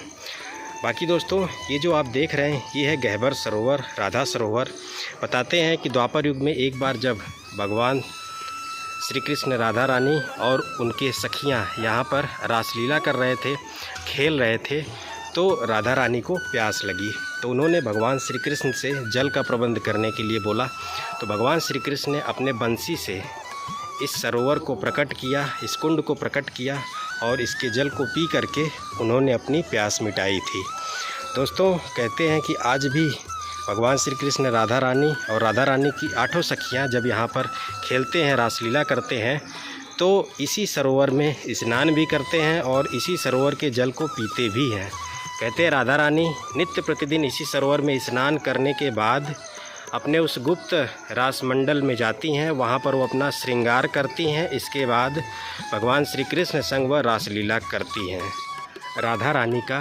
बाकी दोस्तों, ये जो आप देख रहे हैं ये है गहबर सरोवर, राधा सरोवर। बताते हैं कि द्वापर युग में एक बार जब भगवान श्री कृष्ण, राधा रानी और उनके सखियां यहाँ पर रासलीला कर रहे थे, खेल रहे थे, तो राधा रानी को प्यास लगी। तो उन्होंने भगवान श्री कृष्ण से जल का प्रबंध करने के लिए बोला। तो भगवान श्री कृष्ण ने अपने बंसी से इस सरोवर को प्रकट किया, इस कुंड को प्रकट किया और इसके जल को पी करके उन्होंने अपनी प्यास मिटाई थी। दोस्तों, कहते हैं कि आज भी भगवान श्री कृष्ण, राधा रानी और राधा रानी की 8 सखियां जब यहाँ पर खेलते हैं, रासलीला करते हैं, तो इसी सरोवर में स्नान भी करते हैं और इसी सरोवर के जल को पीते भी हैं। कहते हैं राधा रानी नित्य प्रतिदिन इसी सरोवर में स्नान करने के बाद अपने उस गुप्त रासमंडल में जाती हैं, वहाँ पर वो अपना श्रृंगार करती हैं। इसके बाद भगवान श्री कृष्ण संग वह रासलीला करती हैं। राधा रानी का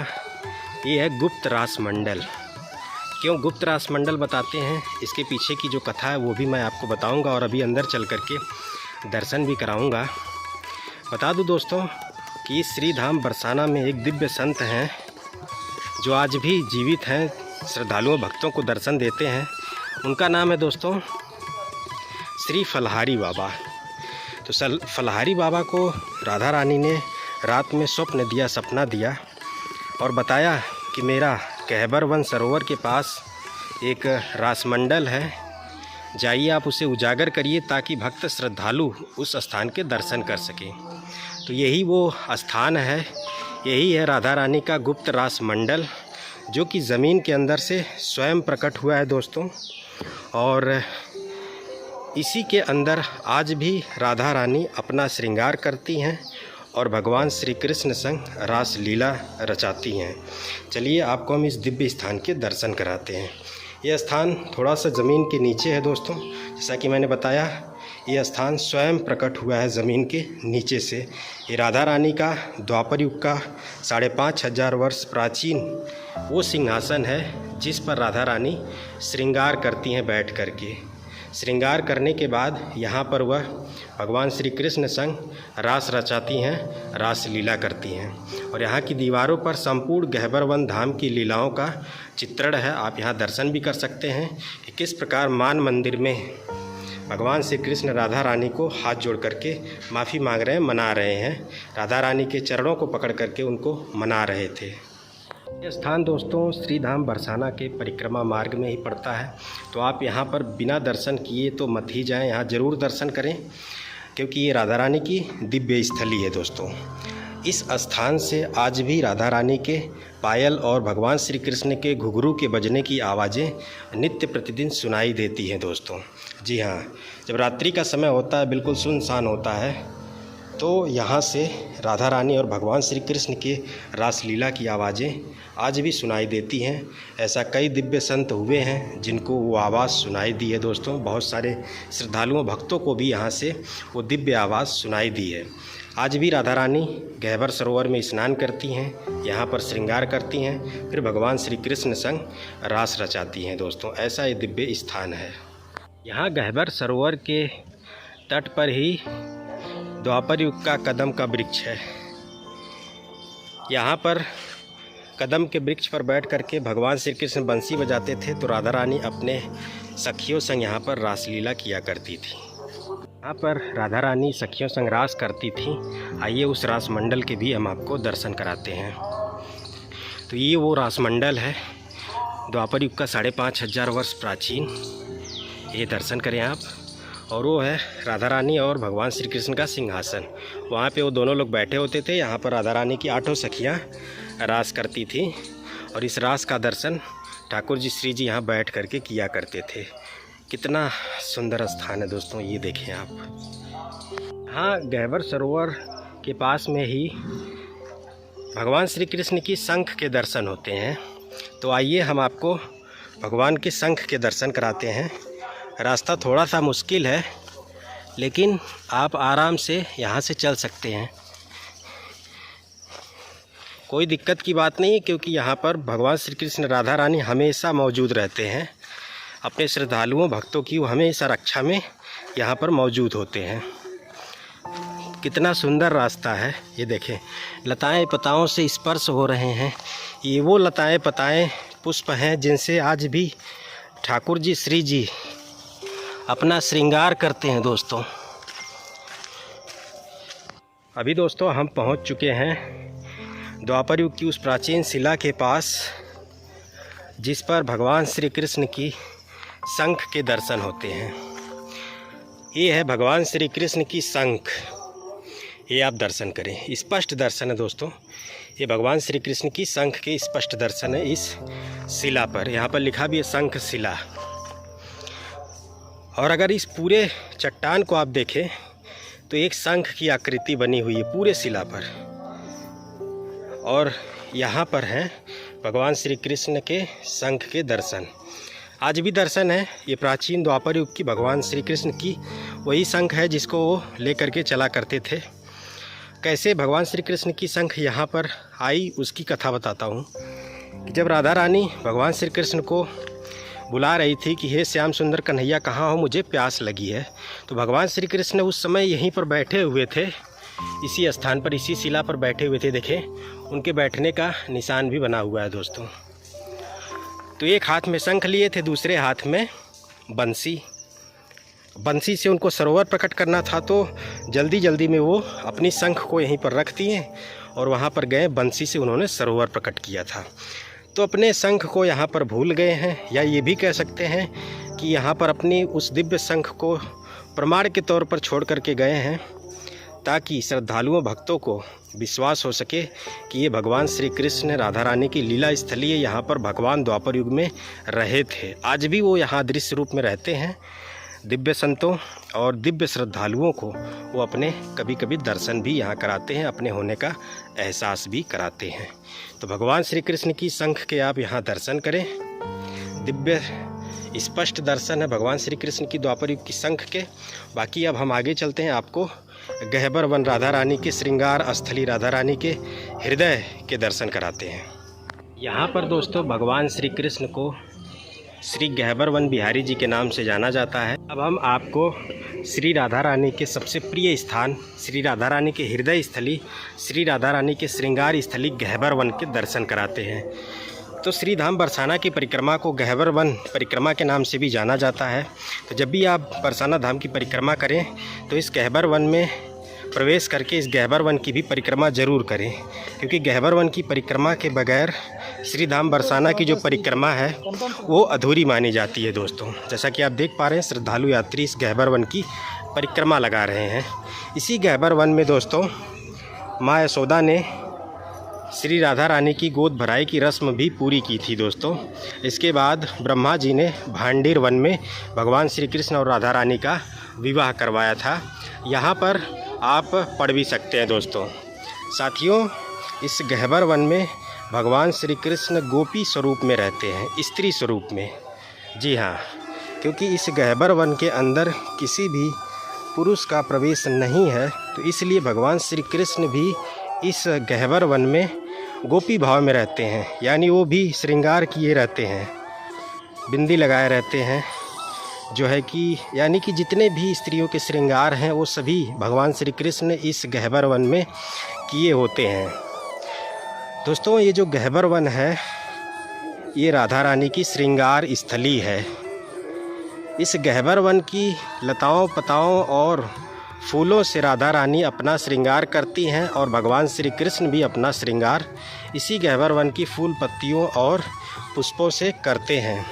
ये है गुप्त रासमंडल। क्यों गुप्त रासमंडल बताते हैं, इसके पीछे की जो कथा है वो भी मैं आपको बताऊंगा और अभी अंदर चल करके दर्शन भी कराऊंगा। बता दूं दोस्तों कि श्री धाम बरसाना में एक दिव्य संत हैं जो आज भी जीवित हैं, श्रद्धालुओं भक्तों को दर्शन देते हैं। उनका नाम है दोस्तों श्री फलहारी बाबा। तो फलहारी बाबा को राधा रानी ने रात में स्वप्न दिया, सपना दिया और बताया कि मेरा कहबर वन सरोवर के पास एक रासमंडल है, जाइए आप उसे उजागर करिए ताकि भक्त श्रद्धालु उस स्थान के दर्शन कर सकें। तो यही वो स्थान है, यही है राधा रानी का गुप्त रासमंडल, जो कि ज़मीन के अंदर से स्वयं प्रकट हुआ है दोस्तों। और इसी के अंदर आज भी राधा रानी अपना श्रृंगार करती हैं और भगवान श्री कृष्ण संग रास लीला रचाती हैं। चलिए आपको हम इस दिव्य स्थान के दर्शन कराते हैं। यह स्थान थोड़ा सा ज़मीन के नीचे है दोस्तों। जैसा कि मैंने बताया, यह स्थान स्वयं प्रकट हुआ है ज़मीन के नीचे से। ये राधा रानी का द्वापर युग का 5500 वर्ष प्राचीन वो सिंहासन है जिस पर राधा रानी श्रृंगार करती हैं बैठ कर के। श्रृंगार करने के बाद यहाँ पर वह भगवान श्री कृष्ण संग रास रचाती हैं, रास लीला करती हैं। और यहाँ की दीवारों पर संपूर्ण गहबर वन धाम की लीलाओं का चित्रण है। आप यहाँ दर्शन भी कर सकते हैं कि किस प्रकार मान मंदिर में भगवान श्री कृष्ण राधा रानी को हाथ जोड़ करके माफ़ी मांग रहे हैं, मना रहे हैं। राधा रानी के चरणों को पकड़ करके उनको मना रहे थे। यह स्थान दोस्तों श्री धाम बरसाना के परिक्रमा मार्ग में ही पड़ता है। तो आप यहाँ पर बिना दर्शन किए तो मत ही जाएं, यहाँ ज़रूर दर्शन करें क्योंकि ये राधा रानी की दिव्य स्थली है दोस्तों। इस स्थान से आज भी राधा रानी के पायल और भगवान श्री कृष्ण के घुंघरू के बजने की आवाज़ें नित्य प्रतिदिन सुनाई देती हैं दोस्तों। जी हाँ, जब रात्रि का समय होता है, बिल्कुल सुनसान होता है, तो यहाँ से राधा रानी और भगवान श्री कृष्ण के रासलीला की आवाज़ें आज भी सुनाई देती हैं। ऐसा कई दिव्य संत हुए हैं जिनको वो आवाज़ सुनाई दी है दोस्तों। बहुत सारे श्रद्धालुओं भक्तों को भी यहाँ से वो दिव्य आवाज़ सुनाई दी है। आज भी राधा रानी गहबर सरोवर में स्नान करती हैं, यहाँ पर श्रृंगार करती हैं, फिर भगवान श्री कृष्ण संग रास रचाती हैं दोस्तों। ऐसा ये दिव्य स्थान है। यहाँ गहबर सरोवर के तट पर ही द्वापर युग का कदम का वृक्ष है। यहाँ पर कदम के वृक्ष पर बैठ करके भगवान श्री कृष्ण बंसी बजाते थे, तो राधा रानी अपने सखियों संग यहाँ पर रासलीला किया करती थी। यहाँ पर राधा रानी सखियों संग रास करती थी। आइए उस रास मंडल के भी हम आपको दर्शन कराते हैं। तो ये वो रास मंडल है, द्वापर युग का 5500 वर्ष प्राचीन। ये दर्शन करें आप। और वो है राधा रानी और भगवान श्री कृष्ण का सिंहासन। वहाँ पे वो दोनों लोग बैठे होते थे। यहाँ पर राधा रानी की 8 सखियाँ रास करती थी और इस रास का दर्शन ठाकुर जी श्री जी यहाँ बैठ करके किया करते थे। कितना सुंदर स्थान है दोस्तों, ये देखें आप। हाँ, गहबर सरोवर के पास में ही भगवान श्री कृष्ण की शंख के दर्शन होते हैं। तो आइए हम आपको भगवान के शंख के दर्शन कराते हैं। रास्ता थोड़ा सा मुश्किल है, लेकिन आप आराम से यहाँ से चल सकते हैं, कोई दिक्कत की बात नहीं, क्योंकि यहाँ पर भगवान श्री कृष्ण राधा रानी हमेशा मौजूद रहते हैं। अपने श्रद्धालुओं भक्तों की वो हमेशा रक्षा में यहाँ पर मौजूद होते हैं। कितना सुंदर रास्ता है, ये देखें, लताएं पताओं से स्पर्श हो रहे हैं। ये वो लताएं पताएं पुष्प हैं जिनसे आज भी ठाकुर जी श्री जी अपना श्रृंगार करते हैं दोस्तों। अभी दोस्तों हम पहुंच चुके हैं द्वापर युग की उस प्राचीन शिला के पास, जिस पर भगवान श्री कृष्ण की शंख के दर्शन होते हैं। ये है भगवान श्री कृष्ण की शंख, ये आप दर्शन करें, स्पष्ट दर्शन है दोस्तों। ये भगवान श्री कृष्ण की शंख के स्पष्ट दर्शन है इस शिला पर। यहाँ पर लिखा भी है शंख शिला। और अगर इस पूरे चट्टान को आप देखें तो एक शंख की आकृति बनी हुई है पूरे शिला पर। और यहाँ पर हैं भगवान श्री कृष्ण के शंख के दर्शन, आज भी दर्शन है। ये प्राचीन द्वापर युग की भगवान श्री कृष्ण की वही शंख है जिसको वो लेकर के चला करते थे। कैसे भगवान श्री कृष्ण की शंख यहाँ पर आई उसकी कथा बताता हूँ। जब राधा रानी भगवान श्री कृष्ण को बुला रही थी कि हे श्याम सुंदर कन्हैया कहाँ हो, मुझे प्यास लगी है, तो भगवान श्री कृष्ण उस समय यहीं पर बैठे हुए थे, इसी स्थान पर, इसी शिला पर बैठे हुए थे। देखें, उनके बैठने का निशान भी बना हुआ है दोस्तों। तो एक हाथ में शंख लिए थे, दूसरे हाथ में बंसी। बंसी से उनको सरोवर प्रकट करना था, तो जल्दी जल्दी में वो अपनी शंख को यहीं पर रख दिए और वहाँ पर गए, बंसी से उन्होंने सरोवर प्रकट किया था। तो अपने शंख को यहाँ पर भूल गए हैं, या ये भी कह सकते हैं कि यहाँ पर अपनी उस दिव्य शंख को प्रमाण के तौर पर छोड़ करके गए हैं, ताकि श्रद्धालुओं भक्तों को विश्वास हो सके कि ये भगवान श्री कृष्ण राधा रानी की लीला स्थली है। यहाँ पर भगवान द्वापर युग में रहे थे, आज भी वो यहाँ दृश्य रूप में रहते हैं। दिव्य संतों और दिव्य श्रद्धालुओं को वो अपने कभी कभी दर्शन भी यहाँ कराते हैं, अपने होने का एहसास भी कराते हैं। तो भगवान श्री कृष्ण की शंख के आप यहाँ दर्शन करें, दिव्य स्पष्ट दर्शन है भगवान श्री कृष्ण की द्वापर युग की शंख के। बाकी अब हम आगे चलते हैं, आपको गहबर वन राधा रानी के श्रृंगार स्थली राधा रानी के हृदय के दर्शन कराते हैं। यहाँ पर दोस्तों भगवान श्री कृष्ण को श्री गहबर वन बिहारी जी के नाम से जाना जाता है। अब हम आपको श्री राधा रानी के सबसे प्रिय स्थान, श्री राधा रानी के हृदय स्थली, श्री राधा रानी के श्रृंगार स्थली गहबर वन के दर्शन कराते हैं। तो श्री धाम बरसाना की परिक्रमा को गहबर वन परिक्रमा के नाम से भी जाना जाता है। तो जब भी आप बरसाना धाम की परिक्रमा करें तो इस गहबर वन में प्रवेश करके इस गहबर वन की भी परिक्रमा ज़रूर करें, क्योंकि गहबर वन की परिक्रमा के बगैर श्री धाम बरसाना की जो परिक्रमा है वो अधूरी मानी जाती है दोस्तों। जैसा कि आप देख पा रहे हैं, श्रद्धालु यात्री इस गहबर वन की परिक्रमा लगा रहे हैं। इसी गहबर वन में दोस्तों माँ यशोदा ने श्री राधा रानी की गोद भराई की रस्म भी पूरी की थी दोस्तों। इसके बाद ब्रह्मा जी ने भांडीर वन में भगवान श्री कृष्ण और राधा रानी का विवाह करवाया था। यहाँ पर आप पढ़ भी सकते हैं दोस्तों। साथियों, इस गहबर वन में भगवान श्री कृष्ण गोपी स्वरूप में रहते हैं, स्त्री स्वरूप में। जी हाँ, क्योंकि इस गहबर वन के अंदर किसी भी पुरुष का प्रवेश नहीं है, तो इसलिए भगवान श्री कृष्ण भी इस गहबर वन में गोपी भाव में रहते हैं, यानी वो भी श्रृंगार किए रहते हैं, बिंदी लगाए रहते हैं, जो है कि यानी कि जितने भी स्त्रियों के श्रृंगार हैं वो सभी भगवान श्री कृष्ण इस गहबर वन में किए होते हैं। दोस्तों, ये जो गहबर वन है ये राधा रानी की श्रृंगार स्थली है। इस गहबर वन की लताओं पताओं और फूलों से राधा रानी अपना श्रृंगार करती हैं और भगवान श्री कृष्ण भी अपना श्रृंगार इसी गहबर वन की फूल पत्तियों और पुष्पों से करते हैं।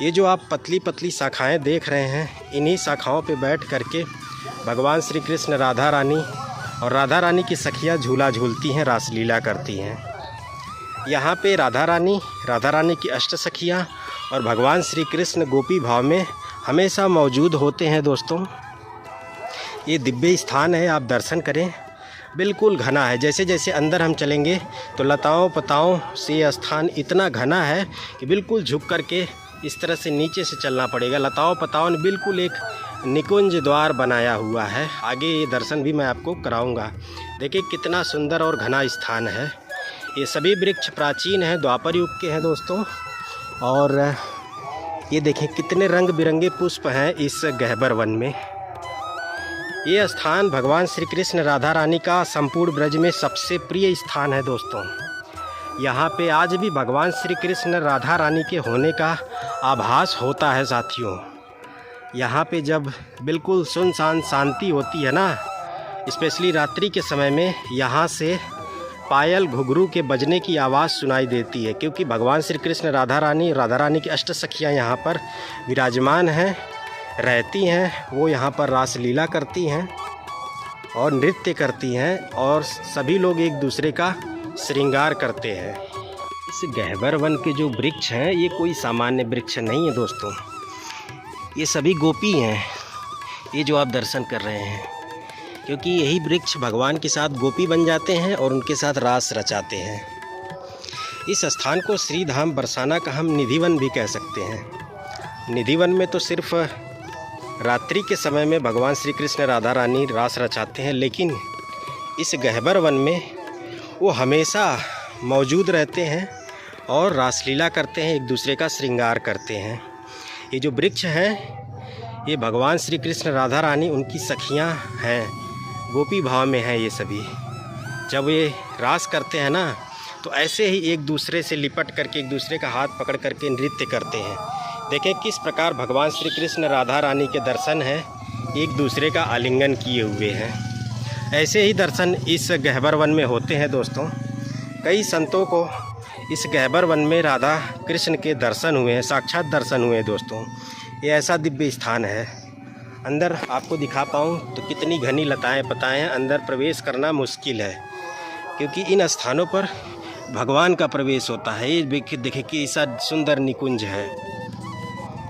ये जो आप पतली पतली शाखाएं देख रहे हैं, इन्हीं शाखाओं पे बैठ करके भगवान श्री कृष्ण राधा रानी और राधा रानी की सखियाँ झूला झूलती हैं, रासलीला करती हैं। यहाँ पे राधा रानी की अष्ट सखियाँ और भगवान श्री कृष्ण गोपी भाव में हमेशा मौजूद होते हैं दोस्तों। ये दिव्य स्थान है, आप दर्शन करें। बिल्कुल घना है, जैसे जैसे अंदर हम चलेंगे तो लताओं पताओं से ये स्थान इतना घना है कि बिल्कुल झुक करके इस तरह से नीचे से चलना पड़ेगा। लताओं पताओं ने बिल्कुल एक निकुंज द्वार बनाया हुआ है। आगे ये दर्शन भी मैं आपको कराऊंगा। देखिए कितना सुंदर और घना स्थान है। ये सभी वृक्ष प्राचीन हैं, द्वापर युग के हैं दोस्तों। और ये देखें कितने रंग बिरंगे पुष्प हैं इस गह्वर वन में। ये स्थान भगवान श्री कृष्ण राधा रानी का संपूर्ण ब्रज में सबसे प्रिय स्थान है दोस्तों। यहाँ पे आज भी भगवान श्री कृष्ण राधा रानी के होने का आभास होता है साथियों। यहाँ पे जब बिल्कुल सुनसान शांति होती है ना, स्पेशली रात्रि के समय में, यहाँ से पायल घुघरू के बजने की आवाज़ सुनाई देती है, क्योंकि भगवान श्री कृष्ण राधा रानी की अष्ट सखियाँ यहाँ पर विराजमान हैं, रहती हैं। वो यहाँ पर रासलीला करती हैं और नृत्य करती हैं और सभी लोग एक दूसरे का श्रृंगार करते हैं। इस गह्वर वन के जो वृक्ष हैं ये कोई सामान्य वृक्ष नहीं है दोस्तों। ये सभी गोपी हैं, ये जो आप दर्शन कर रहे हैं, क्योंकि यही वृक्ष भगवान के साथ गोपी बन जाते हैं और उनके साथ रास रचाते हैं। इस स्थान को श्री धाम बरसाना का हम निधिवन भी कह सकते हैं। निधिवन में तो सिर्फ रात्रि के समय में भगवान श्री कृष्ण राधा रानी रास रचाते हैं, लेकिन इस गह्वर वन में वो हमेशा मौजूद रहते हैं और रासलीला करते हैं, एक दूसरे का श्रृंगार करते हैं। ये जो वृक्ष हैं ये भगवान श्री कृष्ण राधा रानी उनकी सखियां हैं, गोपी भाव में हैं ये सभी। जब ये रास करते हैं ना तो ऐसे ही एक दूसरे से लिपट करके, एक दूसरे का हाथ पकड़ करके नृत्य करते हैं। देखें किस प्रकार भगवान श्री कृष्ण राधा रानी के दर्शन हैं, एक दूसरे का आलिंगन किए हुए हैं। ऐसे ही दर्शन इस गह्वर वन में होते हैं दोस्तों। कई संतों को इस गह्वर वन में राधा कृष्ण के दर्शन हुए हैं, साक्षात दर्शन हुए हैं दोस्तों। ये ऐसा दिव्य स्थान है। अंदर आपको दिखा पाऊँ तो कितनी घनी लताएं पताएं हैं, अंदर प्रवेश करना मुश्किल है, क्योंकि इन स्थानों पर भगवान का प्रवेश होता है। ये देखिए कि ऐसा सुंदर निकुंज है,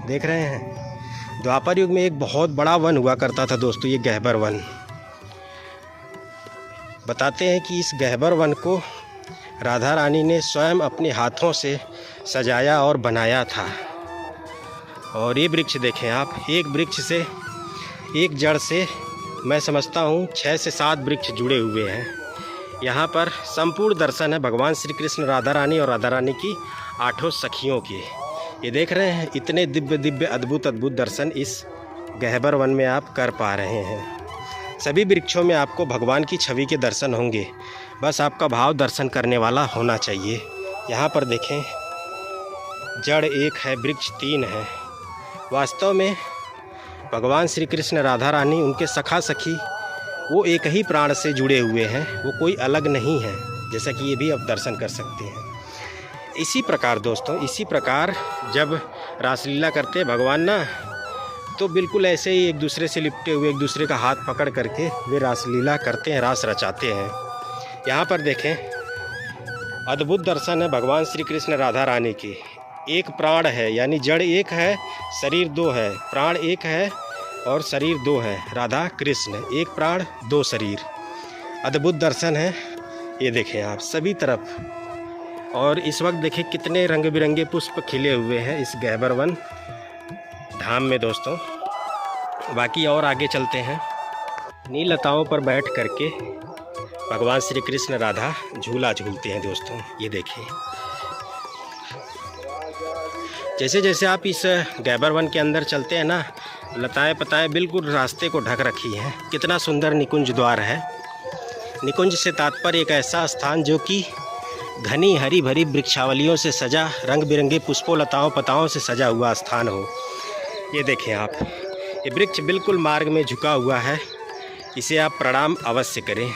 देख रहे हैं। द्वापर युग में एक बहुत बड़ा वन हुआ करता था दोस्तों, ये गह्वर वन। बताते हैं कि इस गह्वर वन को राधा रानी ने स्वयं अपने हाथों से सजाया और बनाया था। और ये वृक्ष देखें आप, एक वृक्ष से, एक जड़ से मैं समझता हूँ 6 से 7 वृक्ष जुड़े हुए हैं। यहाँ पर संपूर्ण दर्शन है भगवान श्री कृष्ण राधा रानी और राधा रानी की 8 सखियों के। ये देख रहे हैं, इतने दिव्य अद्भुत दर्शन इस गह्वर वन में आप कर पा रहे हैं। सभी वृक्षों में आपको भगवान की छवि के दर्शन होंगे, बस आपका भाव दर्शन करने वाला होना चाहिए। यहाँ पर देखें, जड़ एक है, वृक्ष 3 है। वास्तव में भगवान श्री कृष्ण राधा रानी, उनके सखा सखी, वो एक ही प्राण से जुड़े हुए हैं, वो कोई अलग नहीं है, जैसा कि ये भी आप दर्शन कर सकते हैं। इसी प्रकार दोस्तों, इसी प्रकार जब रासलीला करते भगवान ना, तो बिल्कुल ऐसे ही एक दूसरे से लिपटे हुए, एक दूसरे का हाथ पकड़ करके वे रासलीला करते हैं, रास रचाते हैं। यहाँ पर देखें, अद्भुत दर्शन है भगवान श्री कृष्ण राधा रानी की। एक प्राण है, यानी जड़ एक है, शरीर 2 है। प्राण एक है और शरीर 2 है। राधा कृष्ण, एक प्राण 2 शरीर। अद्भुत दर्शन है, ये देखें आप सभी तरफ। और इस वक्त देखें कितने रंग बिरंगे पुष्प खिले हुए हैं इस गह्वर वन धाम में दोस्तों। बाकी और आगे चलते हैं। नील लताओं पर बैठ करके भगवान श्री कृष्ण राधा झूला झूलते हैं दोस्तों। ये देखिए, जैसे जैसे आप इस गह्वर वन के अंदर चलते हैं ना, लताएं पताएं बिल्कुल रास्ते को ढक रखी हैं। कितना सुंदर निकुंज द्वार है। निकुंज से तात्पर्य एक ऐसा स्थान जो कि घनी हरी भरी वृक्षावलियों से सजा, रंग बिरंगे पुष्पों लताओं पताओं से सजा हुआ स्थान हो। ये देखें आप, ये वृक्ष बिल्कुल मार्ग में झुका हुआ है, इसे आप प्रणाम अवश्य करें।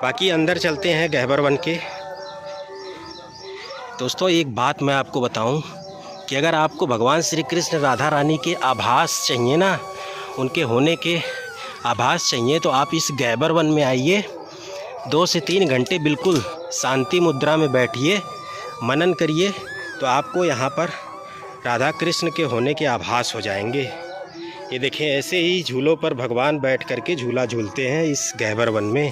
बाकी अंदर चलते हैं गह्वर वन के। दोस्तों एक बात मैं आपको बताऊं कि अगर आपको भगवान श्री कृष्ण राधा रानी के आभास चाहिए ना, उनके होने के आभास चाहिए, तो आप इस गह्वर वन में आइए। 2 से 3 घंटे बिल्कुल शांति मुद्रा में बैठिए, मनन करिए, तो आपको यहाँ पर राधा कृष्ण के होने के आभास हो जाएंगे। ये देखें, ऐसे ही झूलों पर भगवान बैठ करके झूला झूलते हैं इस गहबर वन में।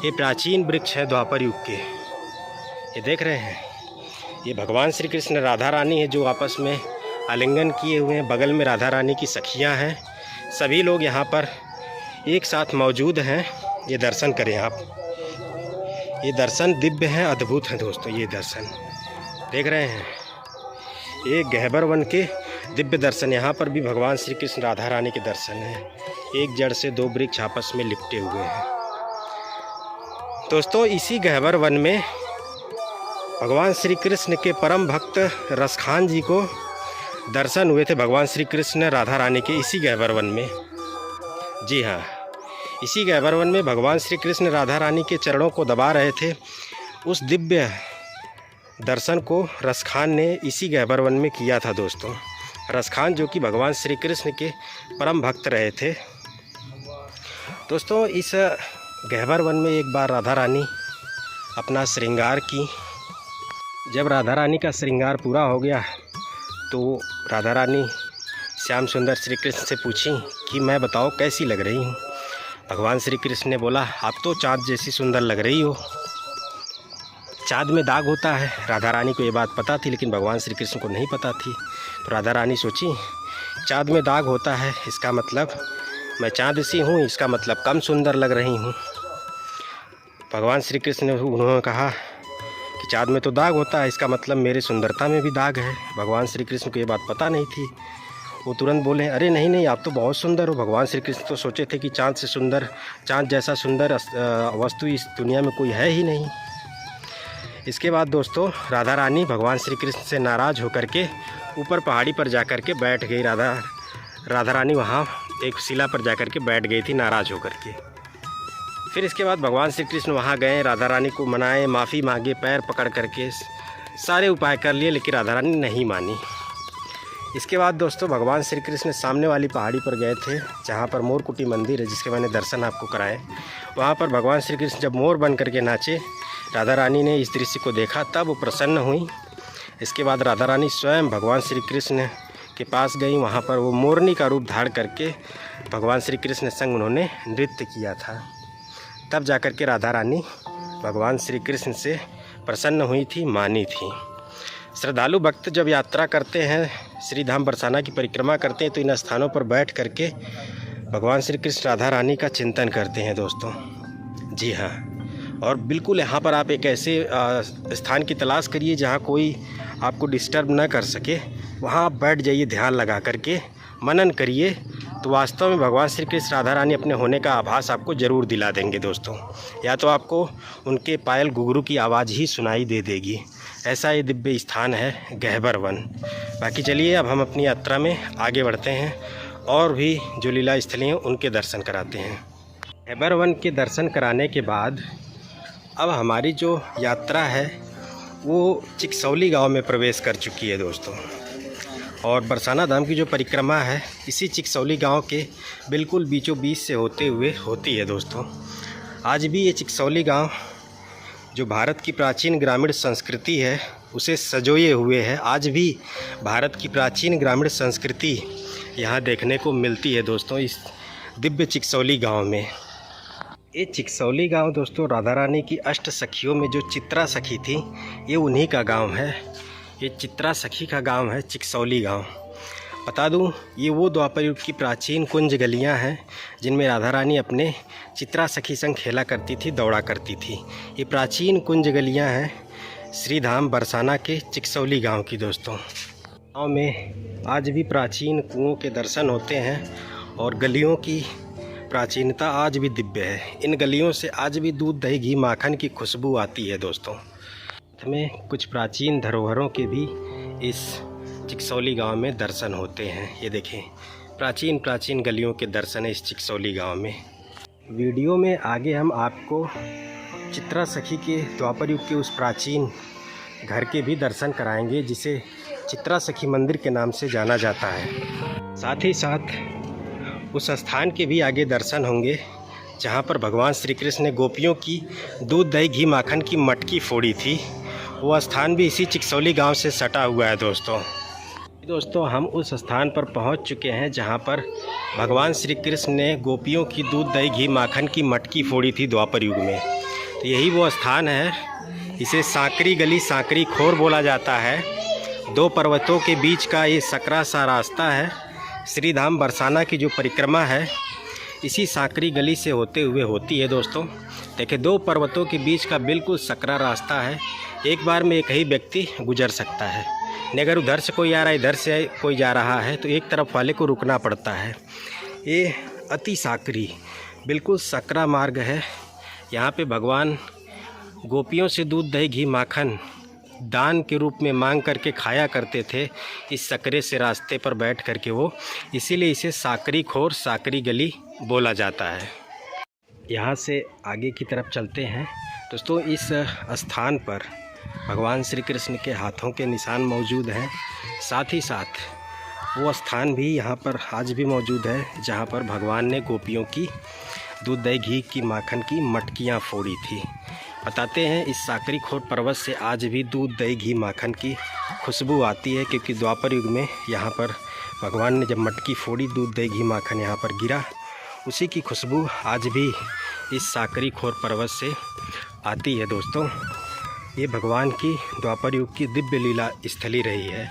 ये प्राचीन वृक्ष है द्वापर युग के, ये देख रहे हैं। ये भगवान श्री कृष्ण राधा रानी है जो आपस में आलिंगन किए हुए हैं। बगल में राधा रानी की सखियां हैं। सभी लोग यहाँ पर एक साथ मौजूद हैं। ये दर्शन करें आप, ये दर्शन दिव्य हैं, अद्भुत हैं दोस्तों। ये दर्शन देख रहे हैं, ये गहबर वन के दिव्य दर्शन। यहाँ पर भी भगवान श्री कृष्ण राधा रानी के दर्शन हैं। एक जड़ से 2 वृक्ष आपस में लिपटे हुए हैं दोस्तों। इसी गहबर वन में भगवान श्री कृष्ण के परम भक्त रसखान जी को दर्शन हुए थे। भगवान श्री कृष्ण राधा रानी के इसी गहबर वन में, जी हाँ, इसी गहबर वन में भगवान श्री कृष्ण राधा रानी के चरणों को दबा रहे थे। उस दिव्य दर्शन को रसखान ने इसी गहबर वन में किया था दोस्तों। रसखान जो कि भगवान श्री कृष्ण के परम भक्त रहे थे दोस्तों। इस गहबर वन में एक बार राधा रानी अपना श्रृंगार की। जब राधा रानी का श्रृंगार पूरा हो गया तो राधा रानी श्याम सुंदर श्री कृष्ण से पूछी कि मैं बताओ कैसी लग रही हूँ। भगवान श्री कृष्ण ने बोला, आप तो चाँद जैसी सुंदर लग रही हो। चाँद में दाग होता है। राधा रानी को ये बात पता थी, लेकिन भगवान श्री कृष्ण को नहीं पता थी। तो राधा रानी सोची, चाँद में दाग होता है, इसका मतलब मैं चाँद सी हूँ, इसका मतलब कम सुंदर लग रही हूँ। भगवान श्री कृष्ण ने उन्होंने कहा कि चाँद में तो दाग होता है, इसका मतलब मेरे सुंदरता में भी दाग है। भगवान श्री कृष्ण को ये बात पता नहीं थी। वो तुरंत बोले, अरे नहीं नहीं, आप तो बहुत सुंदर हो। भगवान श्री कृष्ण तो सोचे थे कि चाँद से सुंदर, चाँद जैसा सुंदर वस्तु इस दुनिया में कोई है ही नहीं। इसके बाद दोस्तों राधा रानी भगवान श्री कृष्ण से नाराज़ होकर के ऊपर पहाड़ी पर जाकर के बैठ गई। राधा रानी वहाँ एक शिला पर जाकर के बैठ गई थी नाराज़ होकर के। फिर इसके बाद भगवान श्री कृष्ण वहाँ गए, राधा रानी को मनाए, माफ़ी मांगे, पैर पकड़ करके सारे उपाय कर लिए, लेकिन राधा रानी नहीं मानी। इसके बाद दोस्तों भगवान श्री कृष्ण सामने वाली पहाड़ी पर गए थे जहाँ पर मोरकुटी मंदिर है, जिसके मैंने दर्शन आपको कराए। वहाँ पर भगवान श्री कृष्ण जब मोर बन करके नाचे, राधा रानी ने इस दृश्य को देखा, तब वो प्रसन्न हुई। इसके बाद राधा रानी स्वयं भगवान श्री कृष्ण के पास गई। वहाँ पर वो मोरनी का रूप धारण करके भगवान श्री कृष्ण संग उन्होंने नृत्य किया था। तब जाकर के राधा रानी भगवान श्री कृष्ण से प्रसन्न हुई थी, मानी थी। श्रद्धालु भक्त जब यात्रा करते हैं, श्री धाम बरसाना की परिक्रमा करते हैं, तो इन स्थानों पर बैठ करके भगवान श्री कृष्ण राधा रानी का चिंतन करते हैं दोस्तों। जी हाँ, और बिल्कुल यहाँ पर आप एक ऐसे स्थान की तलाश करिए जहाँ कोई आपको डिस्टर्ब ना कर सके। वहाँ आप बैठ जाइए, ध्यान लगा करके मनन करिए, तो वास्तव में भगवान श्री कृष्ण राधा रानी अपने होने का आभास आपको ज़रूर दिला देंगे दोस्तों। या तो आपको उनके पायल घुघरू की आवाज़ ही सुनाई दे देगी। ऐसा ये दिव्य स्थान है गहबर वन। बाकी चलिए अब हम अपनी यात्रा में आगे बढ़ते हैं और भी जो लीला स्थली हैं उनके दर्शन कराते हैं। गहबर वन के दर्शन कराने के बाद अब हमारी जो यात्रा है वो चिकसौली गांव में प्रवेश कर चुकी है दोस्तों। और बरसाना धाम की जो परिक्रमा है इसी चिकसौली गांव के बिल्कुल बीचों बीच से होते हुए होती है दोस्तों। आज भी ये चिकसौली गांव जो भारत की प्राचीन ग्रामीण संस्कृति है उसे सजोए हुए है। आज भी भारत की प्राचीन ग्रामीण संस्कृति यहाँ देखने को मिलती है दोस्तों, इस दिव्य चिकसौली गांव में। ये चिकसौली गांव दोस्तों राधा रानी की अष्ट सखियों में जो चित्रा सखी थी, ये उन्हीं का गांव है। ये चित्रा सखी का गांव है चिकसौली गांव। बता दूं, ये वो द्वापर युग की प्राचीन कुंज गलियां हैं जिनमें राधा रानी अपने चित्रा सखी संग खेला करती थी, दौड़ा करती थी। ये प्राचीन कुंज गलियां हैं श्री धाम बरसाना के चिकसौली गांव की दोस्तों। गांव में आज भी प्राचीन कुओं के दर्शन होते हैं और गलियों की प्राचीनता आज भी दिव्य है। इन गलियों से आज भी दूध, दही, घी, माखन की खुशबू आती है दोस्तों। में कुछ प्राचीन धरोहरों के भी इस चिकसौली गांव में दर्शन होते हैं। ये देखें, प्राचीन गलियों के दर्शन है इस चिकसौली गांव में। वीडियो में आगे हम आपको चित्रा सखी के द्वापर युग के उस प्राचीन घर के भी दर्शन कराएंगे जिसे चित्रा सखी मंदिर के नाम से जाना जाता है। साथ ही साथ उस स्थान के भी आगे दर्शन होंगे जहाँ पर भगवान श्री कृष्ण ने गोपियों की दूध दही घी माखन की मटकी फोड़ी थी, वो स्थान भी इसी चिकसौली गांव से सटा हुआ है दोस्तों हम उस स्थान पर पहुंच चुके हैं जहां पर भगवान श्री कृष्ण ने गोपियों की दूध दही घी माखन की मटकी फोड़ी थी द्वापर युग में। तो यही वो स्थान है। इसे सांकरी गली सांकरी खोर बोला जाता है। दो पर्वतों के बीच का ये सकरा सा रास्ता है। श्री धाम बरसाना की जो परिक्रमा है इसी सांकरी गली से होते हुए होती है दोस्तों। देखिए, दो पर्वतों के बीच का बिल्कुल सकरा रास्ता है। एक बार में एक ही व्यक्ति गुजर सकता है। नहीं, अगर उधर से कोई आ रहा है, इधर से कोई जा रहा है तो एक तरफ वाले को रुकना पड़ता है। ये अति सांकरी बिल्कुल सकरा मार्ग है। यहाँ पे भगवान गोपियों से दूध दही घी माखन दान के रूप में मांग करके खाया करते थे इस सकरे से रास्ते पर बैठ करके वो, इसीलिए इसे सांकरी खोर सांकरी गली बोला जाता है। यहाँ से आगे की तरफ चलते हैं दोस्तों। इस स्थान पर भगवान श्री कृष्ण के हाथों के निशान मौजूद हैं। साथ ही साथ वो स्थान भी यहाँ पर आज भी मौजूद है जहाँ पर भगवान ने गोपियों की दूध दही घी की माखन की मटकियाँ फोड़ी थी। बताते हैं इस सांकरी खोर पर्वत से आज भी दूध दही घी माखन की खुशबू आती है, क्योंकि द्वापर युग में यहाँ पर भगवान ने जब मटकी फोड़ी दूध दही घी माखन यहाँ पर गिरा, उसी की खुशबू आज भी इस सांकरी खोर पर्वत से आती है दोस्तों। ये भगवान की द्वापर युग की दिव्य लीला स्थली रही है।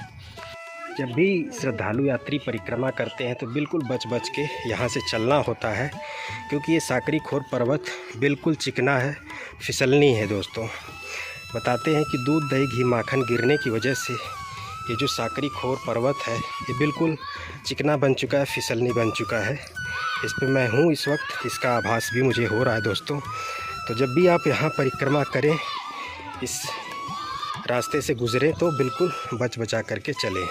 जब भी श्रद्धालु यात्री परिक्रमा करते हैं तो बिल्कुल बच बच के यहाँ से चलना होता है, क्योंकि ये सांकरी खोर पर्वत बिल्कुल चिकना है, फिसलनी है दोस्तों। बताते हैं कि दूध दही घी माखन गिरने की वजह से ये जो सांकरी खोर पर्वत है ये बिल्कुल चिकना बन चुका है, फिसलनी बन चुका है। इस पर मैं हूँ इस वक्त, इसका आभास भी मुझे हो रहा है दोस्तों। तो जब भी आप यहाँ परिक्रमा करें, इस रास्ते से गुज़रें तो बिल्कुल बच बचा करके चलें।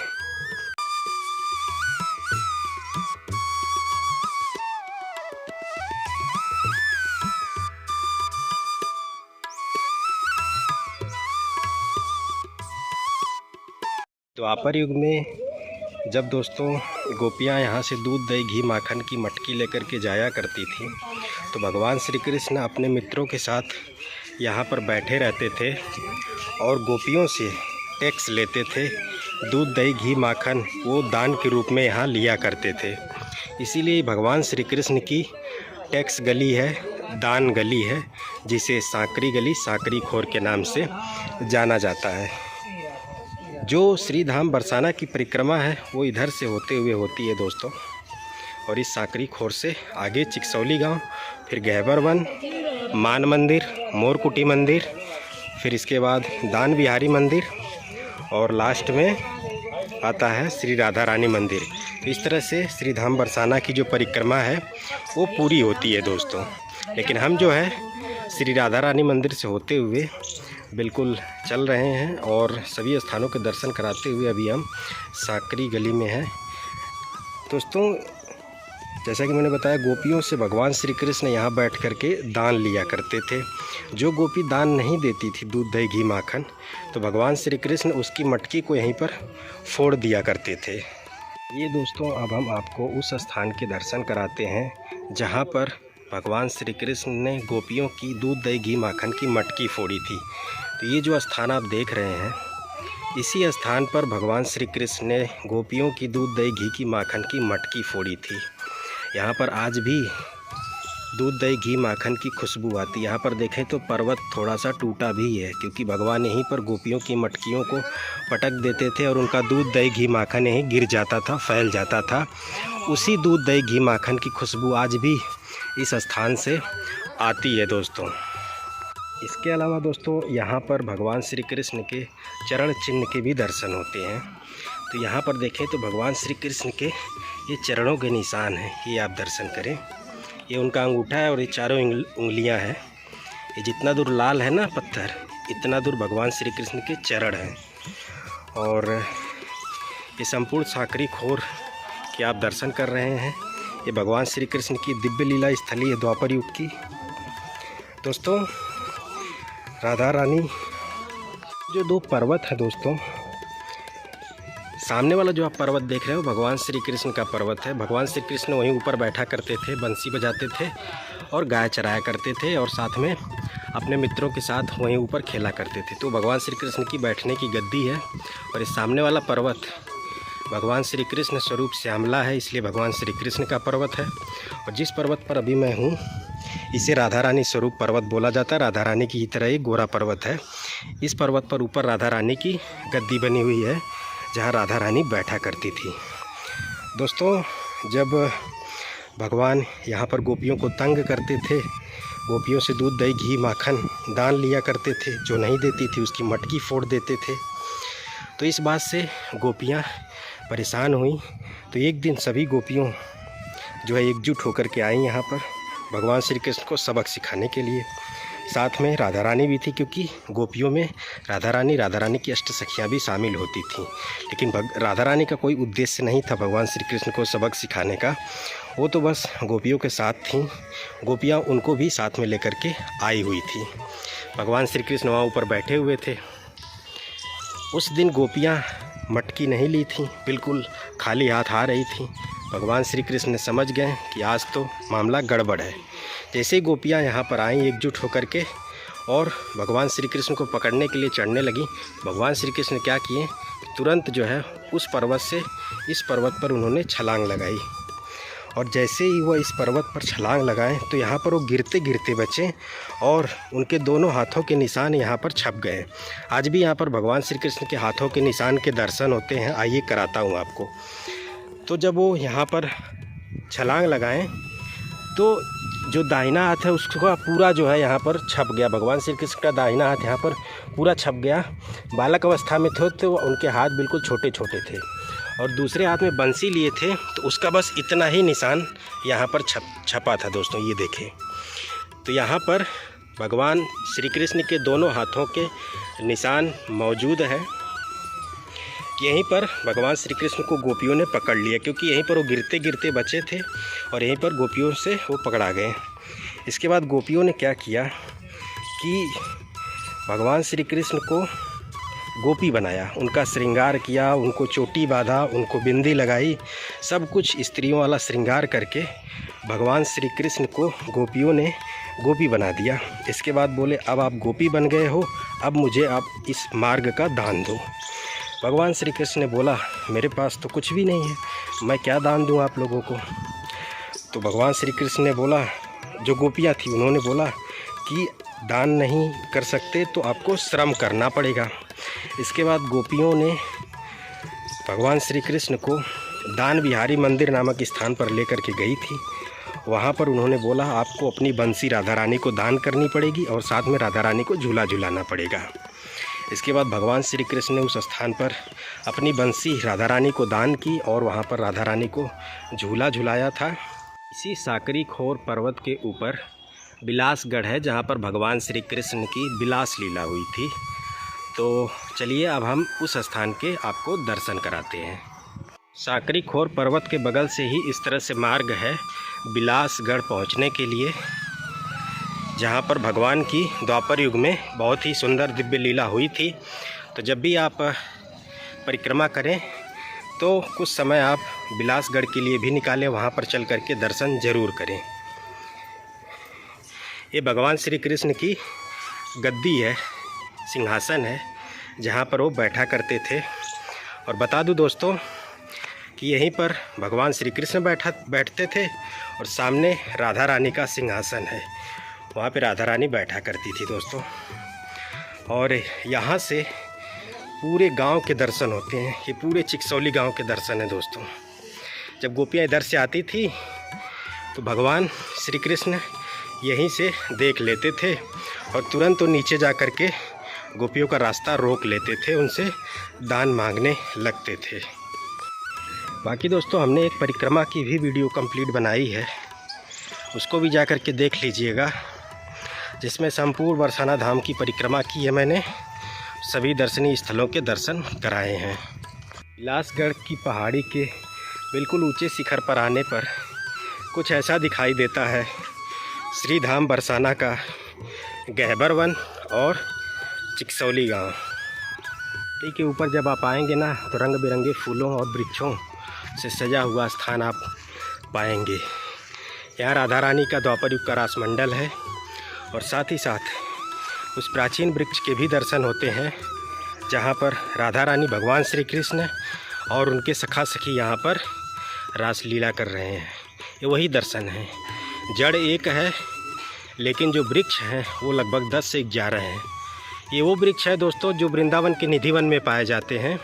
द्वापर युग में जब दोस्तों गोपियाँ यहाँ से दूध दही घी माखन की मटकी लेकर के जाया करती थी, तो भगवान श्री कृष्ण अपने मित्रों के साथ यहाँ पर बैठे रहते थे और गोपियों से टैक्स लेते थे। दूध दही घी माखन वो दान के रूप में यहाँ लिया करते थे। इसीलिए भगवान श्री कृष्ण की टैक्स गली है, दान गली है, जिसे सांकरी गली सांकरी खोर के नाम से जाना जाता है। जो श्री धाम बरसाना की परिक्रमा है वो इधर से होते हुए होती है दोस्तों। और इस सांकरी खोर से आगे चिकसौली गांव, फिर गहबर वन, मान मंदिर, मोरकुटी मंदिर, फिर इसके बाद दान बिहारी मंदिर और लास्ट में आता है श्री राधा रानी मंदिर। तो इस तरह से श्री धाम बरसाना की जो परिक्रमा है वो पूरी होती है दोस्तों। लेकिन हम जो है श्री राधा रानी मंदिर से होते हुए बिल्कुल चल रहे हैं और सभी स्थानों के दर्शन कराते हुए अभी हम सांकरी गली में हैं दोस्तों। जैसा कि मैंने बताया, गोपियों से भगवान श्री कृष्ण यहाँ बैठ करके दान लिया करते थे। जो गोपी दान नहीं देती थी दूध दही घी माखन, तो भगवान श्री कृष्ण उसकी मटकी को यहीं पर फोड़ दिया करते थे। ये दोस्तों अब हम आपको उस स्थान के दर्शन कराते हैं जहाँ पर भगवान श्री कृष्ण ने गोपियों की दूध दही घी माखन की मटकी फोड़ी थी। तो ये जो स्थान आप देख रहे हैं, इसी स्थान पर भगवान श्री कृष्ण ने गोपियों की दूध दही घी की माखन की मटकी फोड़ी थी। यहाँ पर आज भी दूध दही घी माखन की खुशबू आती है। यहाँ पर देखें तो पर्वत थोड़ा सा टूटा भी है, क्योंकि भगवान यहीं पर गोपियों की मटकियों को पटक देते थे और उनका दूध दही घी माखन यहीं गिर जाता था, फैल जाता था। उसी दूध दही घी माखन की खुशबू आज भी इस स्थान से आती है दोस्तों। इसके अलावा दोस्तों यहाँ पर भगवान श्री कृष्ण के चरण चिन्ह के भी दर्शन होते हैं। तो यहाँ पर देखें तो भगवान श्री कृष्ण के ये चरणों के निशान हैं, ये आप दर्शन करें। ये उनका अंगूठा है और ये चारों उंगलियां हैं। ये जितना दूर लाल है ना पत्थर, इतना दूर भगवान श्री कृष्ण के चरण हैं। और ये संपूर्ण सांकरी खोर के आप दर्शन कर रहे हैं। ये भगवान श्री कृष्ण की दिव्य लीला स्थली है द्वापर युग की दोस्तों। राधा रानी जो दो पर्वत है दोस्तों, सामने वाला जो आप पर्वत देख रहे हो भगवान श्री कृष्ण का पर्वत है। भगवान श्री कृष्ण वहीं ऊपर बैठा करते थे, बंसी बजाते थे और गाय चराया करते थे और साथ में अपने मित्रों के साथ वहीं ऊपर खेला करते थे। तो भगवान श्री कृष्ण की बैठने की गद्दी है। और इस सामने वाला पर्वत भगवान श्री कृष्ण स्वरूप श्यामला है, इसलिए भगवान श्री कृष्ण का पर्वत है। और जिस पर्वत पर अभी मैं हूँ इसे राधा रानी स्वरूप पर्वत बोला जाता है। राधा रानी की तरह एक गोरा पर्वत है। इस पर्वत पर ऊपर राधा रानी की गद्दी बनी हुई है जहाँ राधा रानी बैठा करती थी। दोस्तों, जब भगवान यहाँ पर गोपियों को तंग करते थे, गोपियों से दूध दही घी माखन दान लिया करते थे, जो नहीं देती थी उसकी मटकी फोड़ देते थे। तो इस बात से गोपियाँ परेशान हुई। तो एक दिन सभी गोपियों जो है एकजुट होकर के आई यहाँ पर भगवान श्री कृष्ण को सबक सिखाने के लिए। साथ में राधा रानी भी थी, क्योंकि गोपियों में राधा रानी की अष्ट सखियाँ भी शामिल होती थीं। लेकिन राधा रानी का कोई उद्देश्य नहीं था भगवान श्री कृष्ण को सबक सिखाने का, वो तो बस गोपियों के साथ थीं। गोपियाँ उनको भी साथ में लेकर के आई हुई थी। भगवान श्री कृष्ण वहाँ ऊपर बैठे हुए थे। उस दिन गोपियाँ मटकी नहीं ली थीं, बिल्कुल खाली हाथ आ रही थीं। भगवान श्री कृष्ण ने समझ गए कि आज तो मामला गड़बड़ है। जैसे ही गोपियाँ यहाँ पर आईं एकजुट होकर के और भगवान श्री कृष्ण को पकड़ने के लिए चढ़ने लगी, भगवान श्री कृष्ण क्या किए, तुरंत जो है उस पर्वत से इस पर्वत पर उन्होंने छलांग लगाई। और जैसे ही वह इस पर्वत पर छलांग लगाएं तो यहाँ पर वो गिरते गिरते बचे और उनके दोनों हाथों के निशान यहाँ पर छप गए। आज भी यहाँ पर भगवान श्री कृष्ण के हाथों के निशान के दर्शन होते हैं। आइए कराता हूँ आपको। तो जब वो यहाँ पर छलांग लगाएं तो जो दाहिना हाथ है उसका पूरा जो है यहाँ पर छप गया। भगवान श्री कृष्ण का दाहिना हाथ यहाँ पर पूरा छप गया। बालक अवस्था में थे तो उनके हाथ बिल्कुल छोटे छोटे थे और दूसरे हाथ में बंसी लिए थे, तो उसका बस इतना ही निशान यहाँ पर छपा था। दोस्तों ये देखें, तो यहाँ पर भगवान श्री कृष्ण के दोनों हाथों के निशान मौजूद हैं। यहीं पर भगवान श्री कृष्ण को गोपियों ने पकड़ लिया, क्योंकि यहीं पर वो गिरते गिरते बचे थे और यहीं पर गोपियों से वो पकड़ा गए। इसके बाद गोपियों ने क्या किया कि भगवान श्री कृष्ण को गोपी बनाया, उनका श्रृंगार किया, उनको चोटी बांधा, उनको बिंदी लगाई, सब कुछ स्त्रियों वाला श्रृंगार करके भगवान श्री कृष्ण को गोपियों ने गोपी बना दिया। इसके बाद बोले, अब आप गोपी बन गए हो, अब मुझे आप इस मार्ग का दान दो। भगवान श्री कृष्ण ने बोला, मेरे पास तो कुछ भी नहीं है, मैं क्या दान दूं आप लोगों को। तो भगवान श्री कृष्ण ने बोला, जो गोपियाँ थी उन्होंने बोला कि दान नहीं कर सकते तो आपको श्रम करना पड़ेगा। इसके बाद गोपियों ने भगवान श्री कृष्ण को दान विहारी मंदिर नामक स्थान पर लेकर के गई थी। वहाँ पर उन्होंने बोला, आपको अपनी बंसी राधा रानी को दान करनी पड़ेगी और साथ में राधा रानी को झूला झुलाना पड़ेगा। इसके बाद भगवान श्री कृष्ण ने उस स्थान पर अपनी बंसी राधा रानी को दान की और वहाँ पर राधा रानी को झूला झुलाया था। इसी साकरी खोर पर्वत के ऊपर बिलासगढ़ है, जहाँ पर भगवान श्री कृष्ण की बिलास लीला हुई थी। तो चलिए अब हम उस स्थान के आपको दर्शन कराते हैं। साकरी खोर पर्वत के बगल से ही इस तरह से मार्ग है बिलासगढ़ पहुँचने के लिए, जहाँ पर भगवान की द्वापर युग में बहुत ही सुंदर दिव्य लीला हुई थी। तो जब भी आप परिक्रमा करें तो कुछ समय आप बिलासगढ़ के लिए भी निकालें, वहाँ पर चल कर के दर्शन ज़रूर करें। ये भगवान श्री कृष्ण की गद्दी है, सिंहासन है, जहाँ पर वो बैठा करते थे। और बता दूं दोस्तों कि यहीं पर भगवान श्री कृष्ण बैठते थे और सामने राधा रानी का सिंहासन है, वहाँ पे राधा रानी बैठा करती थी दोस्तों। और यहाँ से पूरे गांव के दर्शन होते हैं, ये पूरे चिकसौली गांव के दर्शन हैं दोस्तों। जब गोपियाँ इधर से आती थी तो भगवान श्री कृष्ण यहीं से देख लेते थे और तुरंत वो नीचे जा कर के गोपियों का रास्ता रोक लेते थे, उनसे दान मांगने लगते थे। बाकी दोस्तों हमने एक परिक्रमा की भी वीडियो कंप्लीट बनाई है, उसको भी जा कर के देख लीजिएगा, जिसमें संपूर्ण बरसाना धाम की परिक्रमा की है मैंने, सभी दर्शनीय स्थलों के दर्शन कराए हैं। बिलासगढ़ की पहाड़ी के बिल्कुल ऊंचे शिखर पर आने पर कुछ ऐसा दिखाई देता है, श्री धाम बरसाना का गहबर वन और चिकसौली गांव। घाटी के ऊपर जब आप आएंगे ना तो रंग बिरंगे फूलों और वृक्षों से सजा हुआ स्थान आप पाएंगे। यहाँ राधा रानी का द्वापर युग का रासमंडल है और साथ ही साथ उस प्राचीन वृक्ष के भी दर्शन होते हैं जहाँ पर राधा रानी भगवान श्री कृष्ण और उनके सखा सखी यहाँ पर रासलीला कर रहे हैं। ये वही दर्शन है। जड़ एक है लेकिन जो वृक्ष हैं वो लगभग 10 से 11 हैं। ये वो वृक्ष है दोस्तों जो वृंदावन के निधिवन में पाए जाते हैं।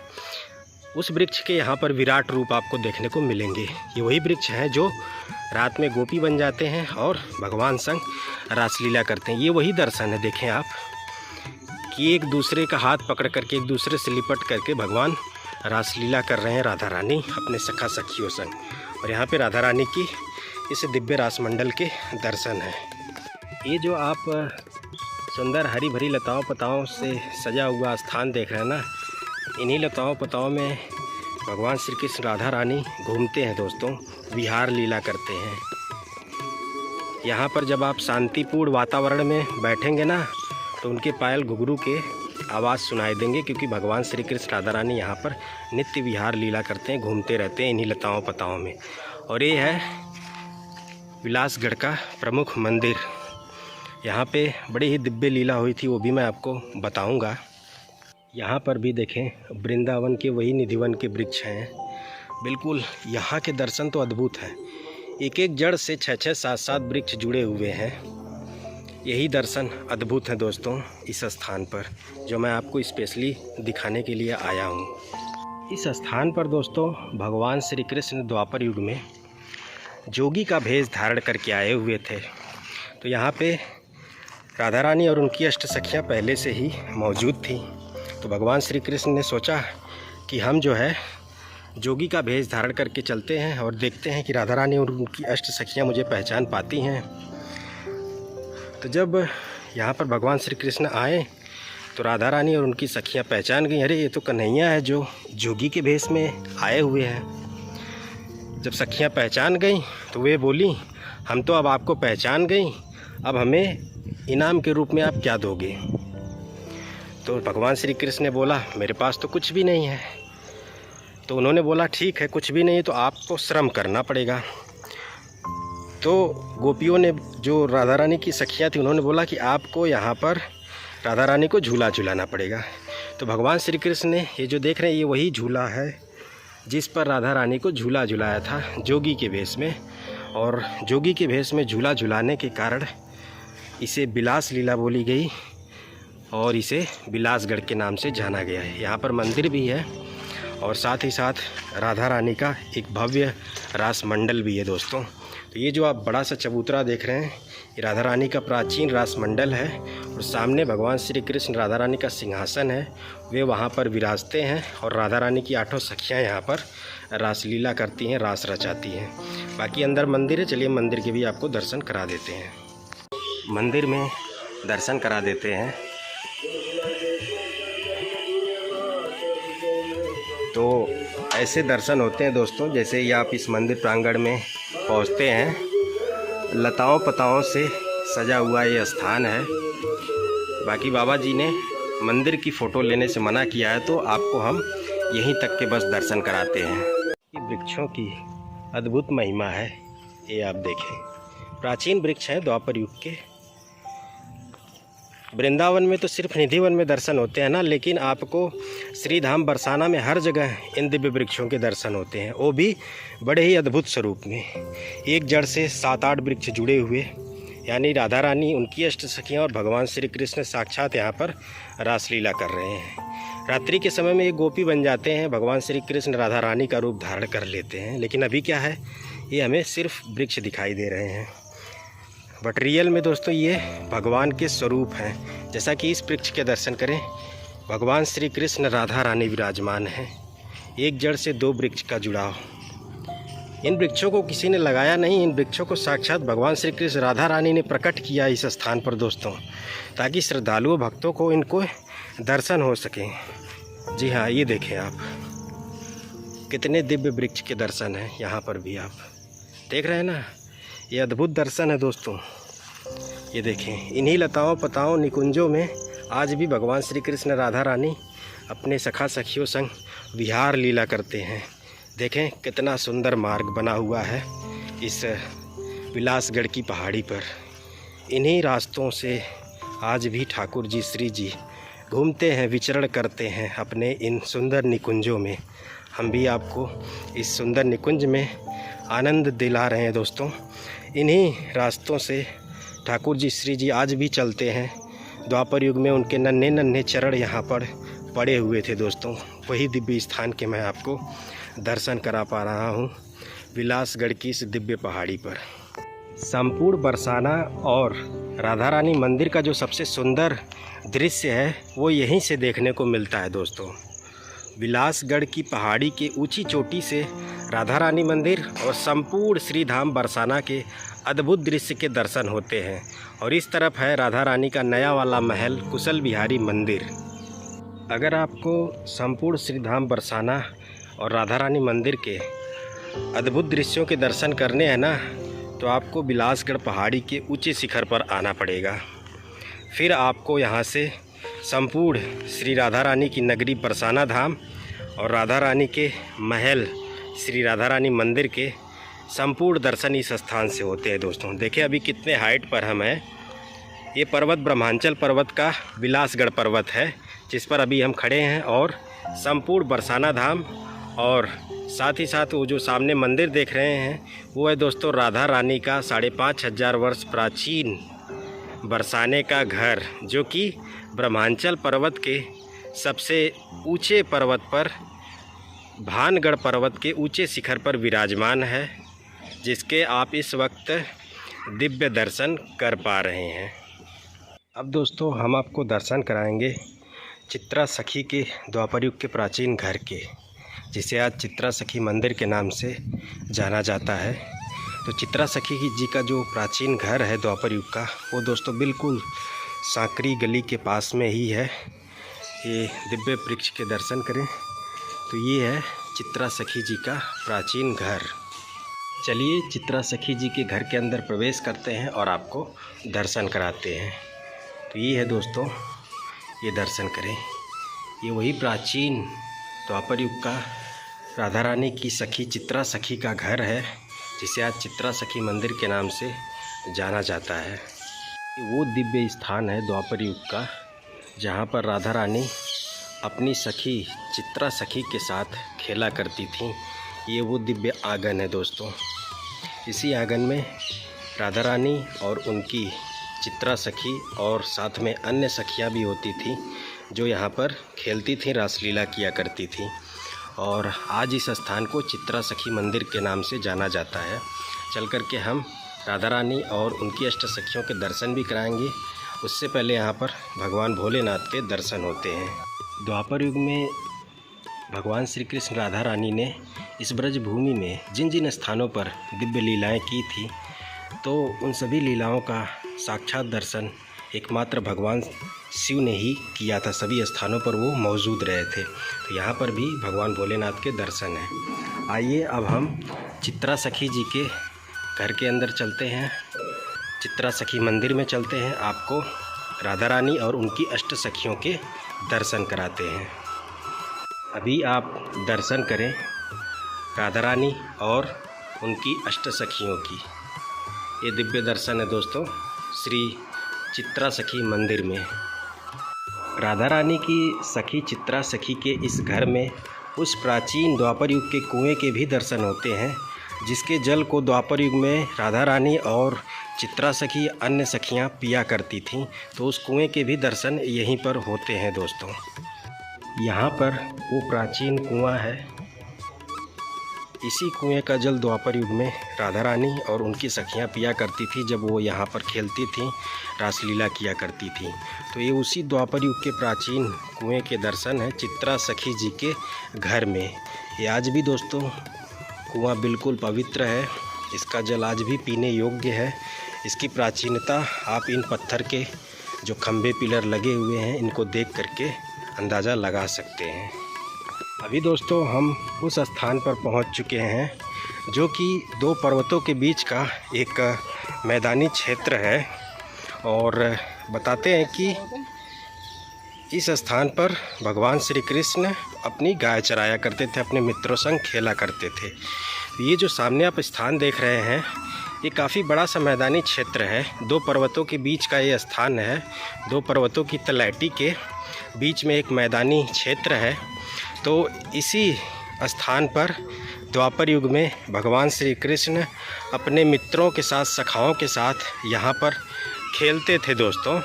उस वृक्ष के यहाँ पर विराट रूप आपको देखने को मिलेंगे। ये वही वृक्ष हैं जो रात में गोपी बन जाते हैं और भगवान संग रासलीला करते हैं। ये वही दर्शन है। देखें आप कि एक दूसरे का हाथ पकड़ करके एक दूसरे से लिपट करके भगवान रासलीला कर रहे हैं, राधा रानी अपने सखा सखियों संग। और यहाँ पे राधा रानी की इस दिव्य रासमंडल के दर्शन हैं। ये जो आप सुंदर हरी भरी लताओं पताओं से सजा हुआ स्थान देख रहे हैं ना, इन्हीं लताओं पताओं में भगवान श्री कृष्ण राधा रानी घूमते हैं दोस्तों, विहार लीला करते हैं। यहाँ पर जब आप शांतिपूर्ण वातावरण में बैठेंगे ना तो उनके पायल घुघरू के आवाज़ सुनाई देंगे, क्योंकि भगवान श्री कृष्ण राधा रानी यहाँ पर नित्य विहार लीला करते हैं, घूमते रहते हैं इन्हीं लताओं पताओं में। और ये है विलासगढ़ का प्रमुख मंदिर। यहाँ पे बड़ी ही दिव्य लीला हुई थी, वो भी मैं आपको बताऊंगा। यहाँ पर भी देखें वृंदावन के वही निधिवन के वृक्ष हैं। बिल्कुल यहाँ के दर्शन तो अद्भुत हैं। एक एक जड़ से 6-6, 7-7 वृक्ष जुड़े हुए हैं। यही दर्शन अद्भुत है दोस्तों इस स्थान पर, जो मैं आपको स्पेशली दिखाने के लिए आया हूँ। इस स्थान पर दोस्तों भगवान श्री कृष्ण द्वापर युग में जोगी का भेष धारण करके आए हुए थे। तो यहाँ पे राधा रानी और उनकी अष्ट सखियाँ पहले से ही मौजूद थी। तो भगवान श्री कृष्ण ने सोचा कि हम जो है जोगी का भेष धारण करके चलते हैं और देखते हैं कि राधा रानी और उनकी अष्ट सखियाँ मुझे पहचान पाती हैं। तो जब यहाँ पर भगवान श्री कृष्ण आए तो राधा रानी और उनकी सखियाँ पहचान गई, अरे ये तो कन्हैया है जो जोगी के भेष में आए हुए हैं। जब सखियाँ पहचान गई तो वे बोली, हम तो अब आपको पहचान गई, अब हमें इनाम के रूप में आप क्या दोगे। तो भगवान श्री कृष्ण ने बोला, मेरे पास तो कुछ भी नहीं है। तो उन्होंने बोला, ठीक है कुछ भी नहीं है तो आपको श्रम करना पड़ेगा। तो गोपियों ने, जो राधा रानी की सखियाँ थी, उन्होंने बोला कि आपको यहाँ पर राधा रानी को झूला झूलाना पड़ेगा। तो भगवान श्री कृष्ण ने, ये जो देख रहे हैं ये वही झूला है जिस पर राधा रानी को झूला झुलाया था जोगी के भेष में। और जोगी के भेष में झूला झुलाने के कारण इसे बिलास लीला बोली गई और इसे बिलासगढ़ के नाम से जाना गया है। यहाँ पर मंदिर भी है और साथ ही साथ राधा रानी का एक भव्य रास मंडल भी है दोस्तों। तो ये जो आप बड़ा सा चबूतरा देख रहे हैं ये राधा रानी का प्राचीन रास मंडल है और सामने भगवान श्री कृष्ण राधा रानी का सिंहासन है, वे वहाँ पर विराजते हैं और राधा रानी की 8 सखियाँ यहाँ पर रासलीला करती हैं, रास रचाती हैं। बाकी अंदर मंदिर है, चलिए मंदिर के भी आपको दर्शन करा देते हैं। मंदिर में दर्शन करा देते हैं। तो ऐसे दर्शन होते हैं दोस्तों, जैसे ही आप इस मंदिर प्रांगण में पहुंचते हैं। लताओं पताओं से सजा हुआ ये स्थान है। बाकी बाबा जी ने मंदिर की फ़ोटो लेने से मना किया है, तो आपको हम यहीं तक के बस दर्शन कराते हैं। ये वृक्षों की अद्भुत महिमा है, ये आप देखें। प्राचीन वृक्ष हैं द्वापर युग के। वृंदावन में तो सिर्फ निधिवन में दर्शन होते हैं ना, लेकिन आपको श्रीधाम बरसाना में हर जगह इन दिव्य वृक्षों के दर्शन होते हैं, वो भी बड़े ही अद्भुत स्वरूप में। एक जड़ से 7-8 वृक्ष जुड़े हुए, यानी राधा रानी, उनकी अष्ट सखियाँ और भगवान श्री कृष्ण साक्षात यहाँ पर रासलीला कर रहे हैं। रात्रि के समय में ये गोपी बन जाते हैं, भगवान श्री कृष्ण राधा रानी का रूप धारण कर लेते हैं। लेकिन अभी क्या है, ये हमें सिर्फ वृक्ष दिखाई दे रहे हैं, बट रियल में दोस्तों ये भगवान के स्वरूप हैं। जैसा कि इस वृक्ष के दर्शन करें, भगवान श्री कृष्ण राधा रानी विराजमान हैं। एक जड़ से 2 वृक्ष का जुड़ाव। इन वृक्षों को किसी ने लगाया नहीं, इन वृक्षों को साक्षात भगवान श्री कृष्ण राधा रानी ने प्रकट किया इस स्थान पर दोस्तों, ताकि श्रद्धालुओं भक्तों को इनको दर्शन हो सकें। जी हाँ, ये देखें आप, कितने दिव्य वृक्ष के दर्शन हैं। यहाँ पर भी आप देख रहे हैं ना, ये अद्भुत दर्शन है दोस्तों। ये देखें, इन्हीं लताओं पताओं निकुंजों में आज भी भगवान श्री कृष्ण राधा रानी अपने सखा सखियों संग विहार लीला करते हैं। देखें कितना सुंदर मार्ग बना हुआ है इस विलासगढ़ की पहाड़ी पर। इन्हीं रास्तों से आज भी ठाकुर जी श्री जी घूमते हैं, विचरण करते हैं अपने इन सुंदर निकुंजों में। हम भी आपको इस सुंदर निकुंज में आनंद दिला रहे हैं दोस्तों। इन्हीं रास्तों से ठाकुर जी श्री जी आज भी चलते हैं। द्वापर युग में उनके नन्हे नन्हे चरण यहाँ पर पड़े हुए थे दोस्तों। वही दिव्य स्थान के मैं आपको दर्शन करा पा रहा हूँ विलासगढ़ की इस दिव्य पहाड़ी पर। संपूर्ण बरसाना और राधा रानी मंदिर का जो सबसे सुंदर दृश्य है वो यहीं से देखने को मिलता है दोस्तों। विलासगढ़ की पहाड़ी के ऊंची चोटी से राधा रानी मंदिर और संपूर्ण श्री धाम बरसाना के अद्भुत दृश्य के दर्शन होते हैं। और इस तरफ है राधा रानी का नया वाला महल कुशल बिहारी मंदिर। अगर आपको संपूर्ण श्री धाम बरसाना और राधा रानी मंदिर के अद्भुत दृश्यों के दर्शन करने हैं ना, तो आपको विलासगढ़ पहाड़ी के ऊंचे शिखर पर आना पड़ेगा। फिर आपको यहाँ से संपूर्ण श्री राधा रानी की नगरी बरसाना धाम और राधा रानी के महल श्री राधा रानी मंदिर के संपूर्ण दर्शन इस स्थान से होते हैं दोस्तों। देखिए अभी कितने हाइट पर हम हैं। ये पर्वत ब्रह्मांचल पर्वत का विलासगढ़ पर्वत है जिस पर अभी हम खड़े हैं। और संपूर्ण बरसाना धाम और साथ ही साथ वो जो सामने मंदिर देख रहे हैं वो है दोस्तों राधा रानी का 5500 वर्ष प्राचीन बरसाने का घर, जो कि ब्रह्मांचल पर्वत के सबसे ऊंचे पर्वत पर भानगढ़ पर्वत के ऊंचे शिखर पर विराजमान है, जिसके आप इस वक्त दिव्य दर्शन कर पा रहे हैं। अब दोस्तों हम आपको दर्शन कराएंगे चित्रा सखी के द्वापर युग के प्राचीन घर के, जिसे आज चित्रा सखी मंदिर के नाम से जाना जाता है। तो चित्रा सखी जी का जो प्राचीन घर है द्वापर युग का, वो दोस्तों बिल्कुल सांकरी गली के पास में ही है। ये दिव्य वृक्ष के दर्शन करें तो ये है चित्रा सखी जी का प्राचीन घर। चलिए चित्रा सखी जी के घर के अंदर प्रवेश करते हैं और आपको दर्शन कराते हैं। तो ये है दोस्तों, ये दर्शन करें। ये वही प्राचीन द्वापर युग का राधा रानी की सखी चित्रा सखी का घर है, जिसे आज चित्रा सखी मंदिर के नाम से जाना जाता है। वो दिव्य स्थान है द्वापर युग का जहाँ पर राधा रानी अपनी सखी चित्रा सखी के साथ खेला करती थीं। ये वो दिव्य आंगन है दोस्तों। इसी आंगन में राधा रानी और उनकी चित्रा सखी और साथ में अन्य सखियाँ भी होती थीं जो यहाँ पर खेलती थीं, रासलीला किया करती थीं। और आज इस स्थान को चित्रा सखी मंदिर के नाम से जाना जाता है। चल कर के हम राधा रानी और उनकी अष्ट सखियों के दर्शन भी कराएंगे। उससे पहले यहाँ पर भगवान भोलेनाथ के दर्शन होते हैं। द्वापर युग में भगवान श्री कृष्ण राधा रानी ने इस ब्रज भूमि में जिन जिन स्थानों पर दिव्य लीलाएं की थी, तो उन सभी लीलाओं का साक्षात दर्शन एकमात्र भगवान शिव ने ही किया था। सभी स्थानों पर वो मौजूद रहे थे। तो यहाँ पर भी भगवान भोलेनाथ के दर्शन हैं। आइए अब हम चित्रा सखी जी के घर के अंदर चलते हैं, चित्रा सखी मंदिर में चलते हैं। आपको राधा रानी और उनकी अष्ट सखियों के दर्शन कराते हैं। अभी आप दर्शन करें राधा रानी और उनकी अष्ट सखियों की। ये दिव्य दर्शन है दोस्तों श्री चित्रा सखी मंदिर में। राधा रानी की सखी चित्रा सखी के इस घर में उस प्राचीन द्वापर युग के कुएं के भी दर्शन होते हैं, जिसके जल को द्वापर युग में राधा रानी और चित्रा सखी अन्य सखियां पिया करती थीं। तो उस कुएं के भी दर्शन यहीं पर होते हैं दोस्तों। यहाँ पर वो प्राचीन कुआं है। इसी कुएं का जल द्वापर युग में राधा रानी और उनकी सखियां पिया करती थी जब वो यहाँ पर खेलती थीं, रासलीला किया करती थीं। तो ये उसी द्वापर युग के प्राचीन कुएं के दर्शन है चित्रा सखी जी के घर में। ये आज भी दोस्तों कुआं बिल्कुल पवित्र है। इसका जल आज भी पीने योग्य है। इसकी प्राचीनता आप इन पत्थर के जो खंभे पिलर लगे हुए हैं इनको देख करके अंदाज़ा लगा सकते हैं। अभी दोस्तों हम उस स्थान पर पहुंच चुके हैं जो कि दो पर्वतों के बीच का एक मैदानी क्षेत्र है। और बताते हैं कि इस स्थान पर भगवान श्री कृष्ण अपनी गाय चराया करते थे, अपने मित्रों संग खेला करते थे। ये जो सामने आप स्थान देख रहे हैं, ये काफ़ी बड़ा सा मैदानी क्षेत्र है। 2 पर्वतों के बीच का ये स्थान है। 2 पर्वतों की तलैटी के बीच में एक मैदानी क्षेत्र है। तो इसी स्थान पर द्वापर युग में भगवान श्री कृष्ण अपने मित्रों के साथ, सखाओं के साथ यहाँ पर खेलते थे दोस्तों,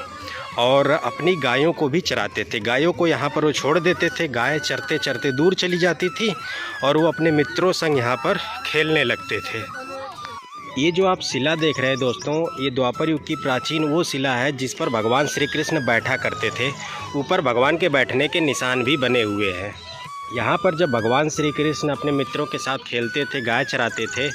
और अपनी गायों को भी चराते थे। गायों को यहाँ पर वो छोड़ देते थे, गाय चरते चरते दूर चली जाती थी और वो अपने मित्रों संग यहाँ पर खेलने लगते थे। ये जो आप शिला देख रहे हैं दोस्तों, ये द्वापर युग की प्राचीन वो शिला है जिस पर भगवान श्री कृष्ण बैठा करते थे। ऊपर भगवान के बैठने के निशान भी बने हुए हैं। यहाँ पर जब भगवान श्री कृष्ण अपने मित्रों के साथ खेलते थे, गाय चराते थे,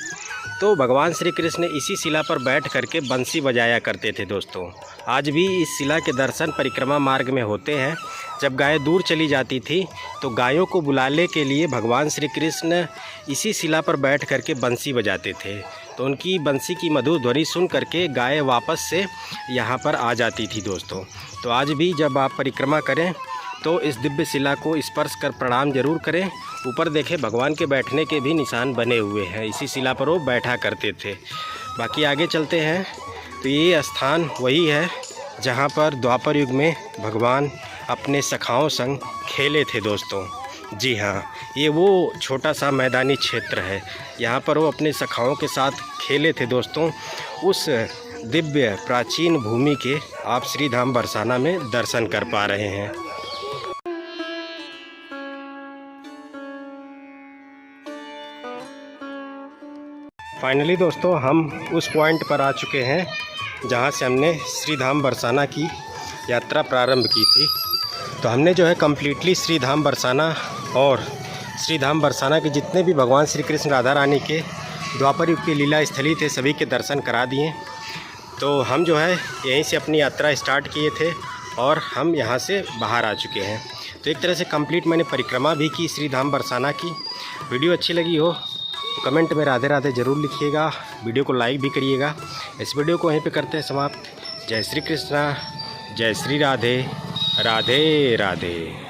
तो भगवान श्री कृष्ण इसी शिला पर बैठ करके बंसी बजाया करते थे दोस्तों। आज भी इस शिला के दर्शन परिक्रमा मार्ग में होते हैं। जब गाय दूर चली जाती थी तो गायों को बुलाने के लिए भगवान श्री कृष्ण इसी शिला पर बैठ करके बंसी बजाते थे। तो उनकी बंसी की मधुर ध्वनि सुन करके गाय वापस से यहाँ पर आ जाती थी दोस्तों। तो आज भी जब आप परिक्रमा करें तो इस दिव्य शिला को स्पर्श कर प्रणाम जरूर करें। ऊपर देखें, भगवान के बैठने के भी निशान बने हुए हैं। इसी शिला पर वो बैठा करते थे। बाकी आगे चलते हैं तो ये स्थान वही है जहाँ पर द्वापर युग में भगवान अपने सखाओं संग खेले थे दोस्तों। जी हाँ, ये वो छोटा सा मैदानी क्षेत्र है, यहाँ पर वो अपने सखाओं के साथ खेले थे दोस्तों। उस दिव्य प्राचीन भूमि के आप श्री धाम बरसाना में दर्शन कर पा रहे हैं। फाइनली दोस्तों, हम उस पॉइंट पर आ चुके हैं जहाँ से हमने श्री धाम बरसाना की यात्रा प्रारंभ की थी। तो हमने जो है कम्प्लीटली श्री धाम बरसाना और श्री धाम बरसाना के जितने भी भगवान श्री कृष्ण राधा रानी के द्वापर युग की लीला स्थली थे, सभी के दर्शन करा दिए। तो हम जो है यहीं से अपनी यात्रा स्टार्ट किए थे और हम यहाँ से बाहर आ चुके हैं। तो एक तरह से कंप्लीट मैंने परिक्रमा भी की श्री धाम बरसाना की। वीडियो अच्छी लगी हो तो कमेंट में राधे राधे ज़रूर लिखिएगा। वीडियो को लाइक भी करिएगा। इस वीडियो को यहीं पे करते हैं समाप्त। जय श्री कृष्णा, जय श्री राधे, राधे राधे।